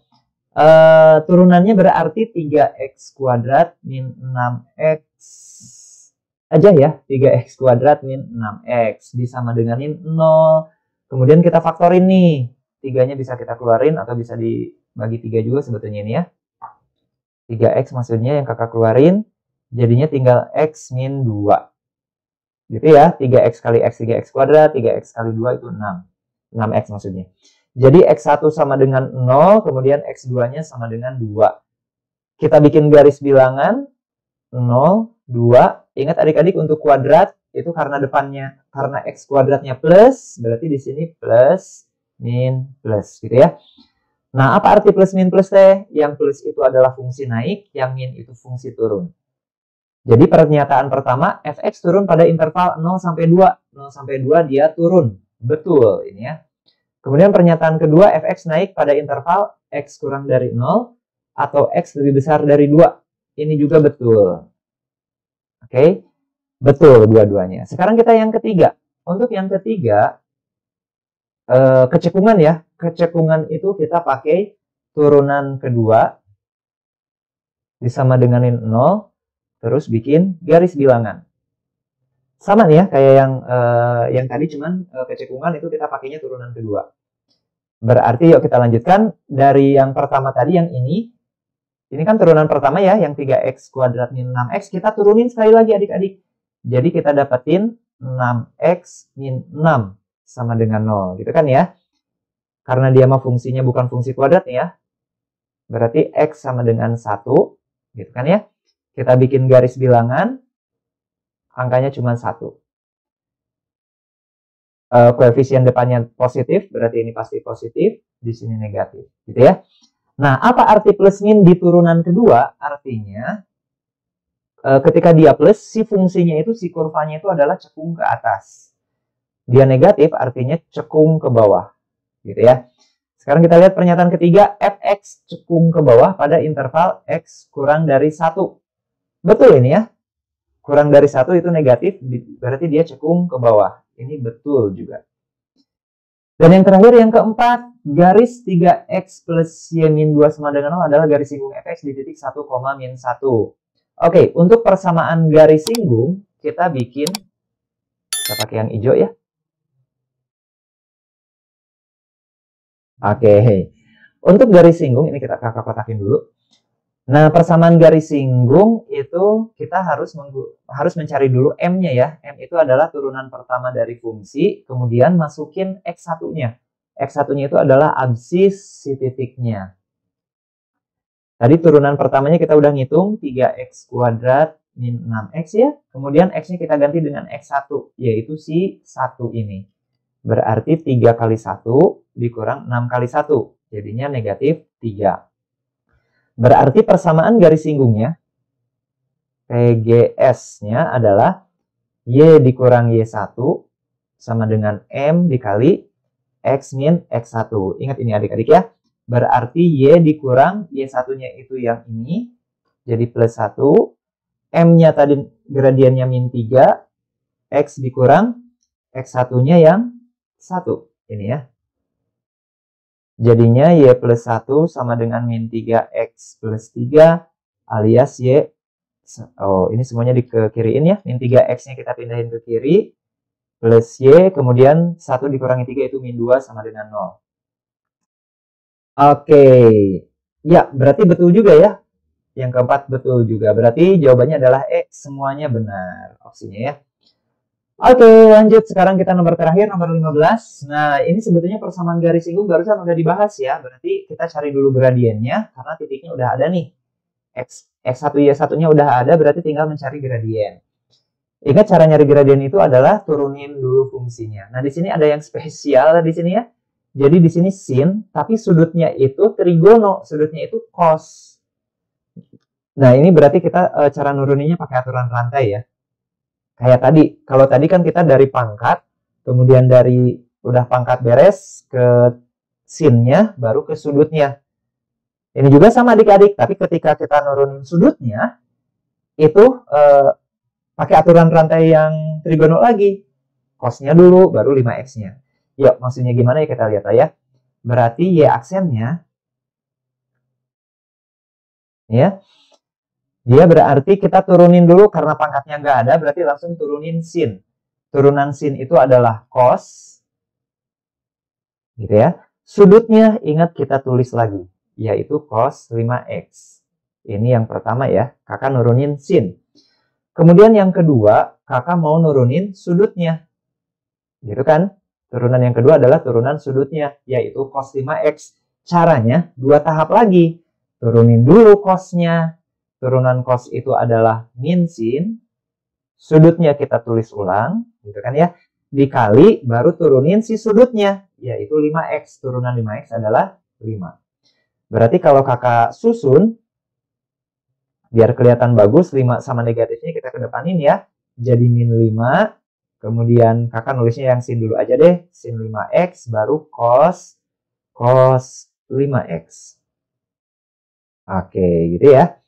Turunannya berarti 3x kuadrat min 6x aja ya. 3x kuadrat min 6x disama denganin 0. Kemudian kita faktorin nih. 3-nya bisa kita keluarin atau bisa dibagi 3 juga sebetulnya ini ya. 3x maksudnya yang kakak keluarin. Jadinya tinggal x min 2. Gitu ya. 3x kali x 3x kuadrat. 3x kali 2 itu 6. 6x maksudnya. Jadi x1 sama dengan 0. Kemudian x2-nya sama dengan 2. Kita bikin garis bilangan. 0, 2. Ingat adik-adik untuk kuadrat. Itu karena x kuadratnya plus, berarti di sini plus, min, plus, gitu ya. Nah, apa arti plus, min, plus teh? Yang plus itu adalah fungsi naik, yang min itu fungsi turun. Jadi pernyataan pertama, fx turun pada interval 0 sampai 2. 0 sampai 2 dia turun. Betul, ini ya. Kemudian pernyataan kedua, fx naik pada interval x kurang dari 0 atau x lebih besar dari 2. Ini juga betul. Oke. Betul dua-duanya. Sekarang kita yang ketiga. Untuk yang ketiga, kecekungan ya. Kecekungan itu kita pakai turunan kedua. Disama denganin 0. Terus bikin garis bilangan. Sama nih ya, kayak yang tadi, cuman kecekungan itu kita pakainya turunan kedua. Berarti yuk kita lanjutkan. Dari yang pertama tadi, yang ini. Ini kan turunan pertama ya, yang 3x kuadrat min 6x. Kita turunin sekali lagi adik-adik. Jadi kita dapetin 6x min 6 sama dengan 0. Gitu kan ya. Karena dia mah fungsinya bukan fungsi kuadrat nih ya. Berarti x sama dengan 1. Gitu kan ya. Kita bikin garis bilangan. Angkanya cuma 1. Koefisien depannya positif. Berarti ini pasti positif. Di sini negatif. Gitu ya. Nah, apa arti plus min di turunan kedua? Artinya ketika dia plus, si fungsinya itu, si kurvanya itu adalah cekung ke atas. Dia negatif, artinya cekung ke bawah. Gitu ya. Sekarang kita lihat pernyataan ketiga, fx cekung ke bawah pada interval x kurang dari 1. Betul ini ya. Kurang dari 1 itu negatif, berarti dia cekung ke bawah. Ini betul juga. Dan yang terakhir, yang keempat, garis 3x plus y min 2 sama dengan 0 adalah garis singgung fx di titik 1, min 1. Oke, untuk persamaan garis singgung, kita bikin, kita pakai yang hijau ya. Oke, untuk garis singgung, ini kita kakak kotakin dulu. Nah, persamaan garis singgung itu kita harus mencari dulu M-nya ya. M itu adalah turunan pertama dari fungsi, kemudian masukin X1-nya. X1-nya itu adalah absis si titiknya. Tadi turunan pertamanya kita udah ngitung 3x kuadrat min 6x ya. Kemudian x-nya kita ganti dengan x1, yaitu si 1 ini. Berarti 3 kali 1 dikurang 6 kali 1. Jadinya negatif 3. Berarti persamaan garis singgungnya, PGS-nya adalah Y dikurang Y1 sama dengan M dikali X min X1. Ingat ini adik-adik ya. Berarti Y dikurang Y1-nya itu yang ini. Jadi plus 1. M-nya tadi gradiennya min 3. X dikurang X1-nya yang 1. Ini ya. Jadinya Y plus 1 sama dengan min 3X plus 3 alias Y. Oh, ini semuanya ke kiriin ya. Min 3X-nya kita pindahin ke kiri. Plus Y, kemudian 1 dikurangi 3 itu min 2 sama dengan 0. Oke. Ya, berarti betul juga ya. Yang keempat betul juga. Berarti jawabannya adalah E. Semuanya benar opsinya ya. Oke, lanjut. Sekarang kita nomor terakhir, nomor 15. Nah, ini sebetulnya persamaan garis singgung barusan udah dibahas ya. Berarti kita cari dulu gradiennya, karena titiknya udah ada nih. X1, Y1-nya udah ada, berarti tinggal mencari gradien. Ingat cara nyari gradien itu adalah turunin dulu fungsinya. Nah, di sini ada yang spesial di sini ya. Jadi di sini sin, tapi sudutnya itu trigono, sudutnya itu cos. Nah, ini berarti kita cara nuruninnya pakai aturan rantai ya. Kayak tadi, kalau tadi kan kita dari pangkat, kemudian dari udah pangkat beres ke sinnya, baru ke sudutnya. Ini juga sama adik-adik, tapi ketika kita nurunin sudutnya, itu pakai aturan rantai yang trigono lagi. Cosnya dulu, baru 5x-nya. Yuk, maksudnya gimana ya kita lihat ya. Berarti Y aksennya, ya, dia berarti kita turunin dulu karena pangkatnya nggak ada, berarti langsung turunin sin. Turunan sin itu adalah cos. Gitu ya. Sudutnya ingat kita tulis lagi, yaitu cos 5x. Ini yang pertama ya, kakak nurunin sin. Kemudian yang kedua, kakak mau nurunin sudutnya. Gitu kan? Turunan yang kedua adalah turunan sudutnya, yaitu cos 5x. Caranya dua tahap lagi. Turunin dulu cosnya. Turunan cos itu adalah min sin. Sudutnya kita tulis ulang. Gitu kan ya? Dikali baru turunin si sudutnya, yaitu 5x. Turunan 5x adalah 5. Berarti kalau kakak susun, biar kelihatan bagus, 5 sama negatifnya kita kedepanin ya. Jadi min 5. Kemudian kakak nulisnya yang sin dulu aja deh. Sin 5x baru cos 5x. Oke, gitu ya.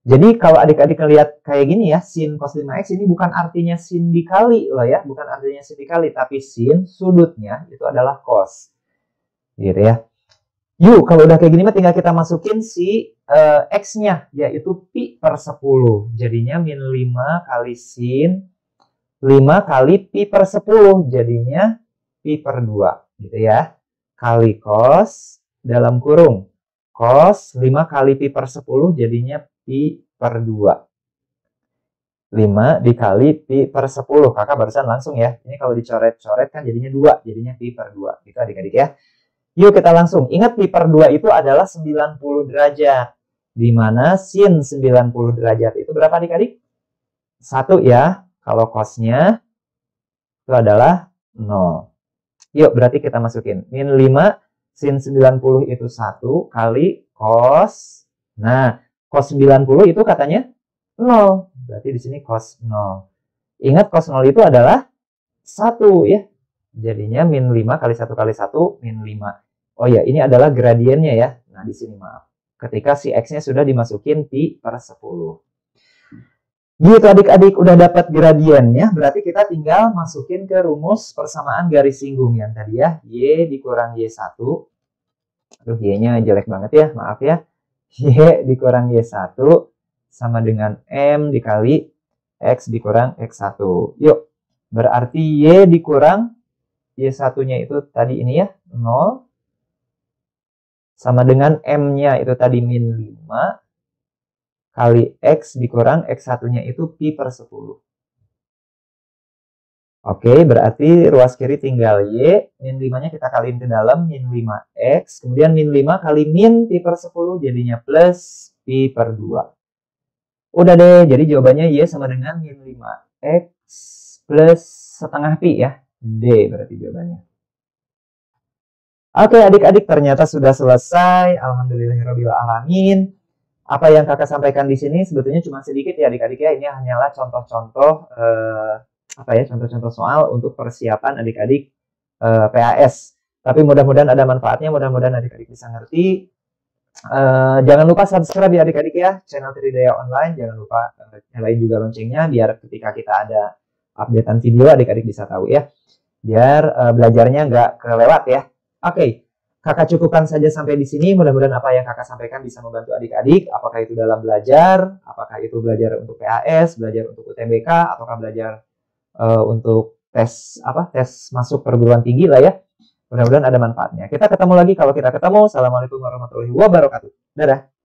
Jadi kalau adik-adik lihat kayak gini ya, sin cos 5x ini bukan artinya sin dikali loh ya. Bukan artinya sin dikali, tapi sin sudutnya itu adalah cos. Gitu ya. Yuk, kalau udah kayak gini mah tinggal kita masukin si X-nya, yaitu pi per 10. Jadinya min 5 kali sin 5 kali pi per 10. Jadinya pi per 2. Gitu ya. Kali cos dalam kurung. Cos 5 kali pi per 10 jadinya pi per 2. 5 dikali pi per 10. Kakak barusan langsung ya. Ini kalau dicoret-coret kan jadinya 2. Jadinya pi per 2. Gitu adik-adik ya. Yuk kita langsung. Ingat pi per 2 itu adalah 90 derajat. Di mana sin 90 derajat itu berapa adik-adik? 1 ya. Kalau cosnya itu adalah 0. Yuk berarti kita masukin. Min 5 sin 90 itu 1 kali cos. Nah, cos 90 itu katanya 0. Berarti di sini cos 0. Ingat cos 0 itu adalah 1 ya. Jadinya min 5 kali 1 kali 1 min 5. Oh ya, ini adalah gradiennya ya. Nah, di sini maaf. Ketika si X-nya sudah dimasukin pi per 10. Gitu adik-adik, udah dapat gradiennya. Berarti kita tinggal masukin ke rumus persamaan garis singgung yang tadi ya. Y dikurang Y1. Aduh, Y-nya jelek banget ya, maaf ya. Y dikurang Y1 sama dengan M dikali X dikurang X1. Yuk, berarti Y dikurang Y1-nya itu tadi ini ya, 0. Sama dengan M-nya itu tadi min 5 kali X dikurang X1-nya itu pi per 10. Oke, berarti ruas kiri tinggal Y. Min 5-nya kita kaliin ke dalam, min 5X. Kemudian min 5 kali min pi per 10 jadinya plus pi per 2. Udah deh, jadi jawabannya Y sama dengan min 5X plus setengah Pi ya. D berarti jawabannya. Oke adik-adik, ternyata sudah selesai. Alhamdulillahirrahmanirrahim. Apa yang kakak sampaikan di sini sebetulnya cuma sedikit ya adik-adik ya. Ini hanyalah contoh-contoh contoh-contoh soal untuk persiapan adik-adik PAS. Tapi mudah-mudahan ada manfaatnya, mudah-mudahan adik-adik bisa ngerti. Jangan lupa subscribe ya adik-adik ya channel Tridaya Online. Jangan lupa nyalain juga loncengnya biar ketika kita ada updatean video adik-adik bisa tahu ya. Biar belajarnya nggak kelewat ya. Oke, kakak cukupkan saja sampai di sini. Mudah-mudahan apa yang kakak sampaikan bisa membantu adik-adik. Apakah itu dalam belajar, apakah itu belajar untuk PAS, belajar untuk UTBK, ataukah belajar untuk tes masuk perguruan tinggi lah ya. Mudah-mudahan ada manfaatnya. Kita ketemu lagi kalau kita ketemu. Assalamualaikum warahmatullahi wabarakatuh. Dadah.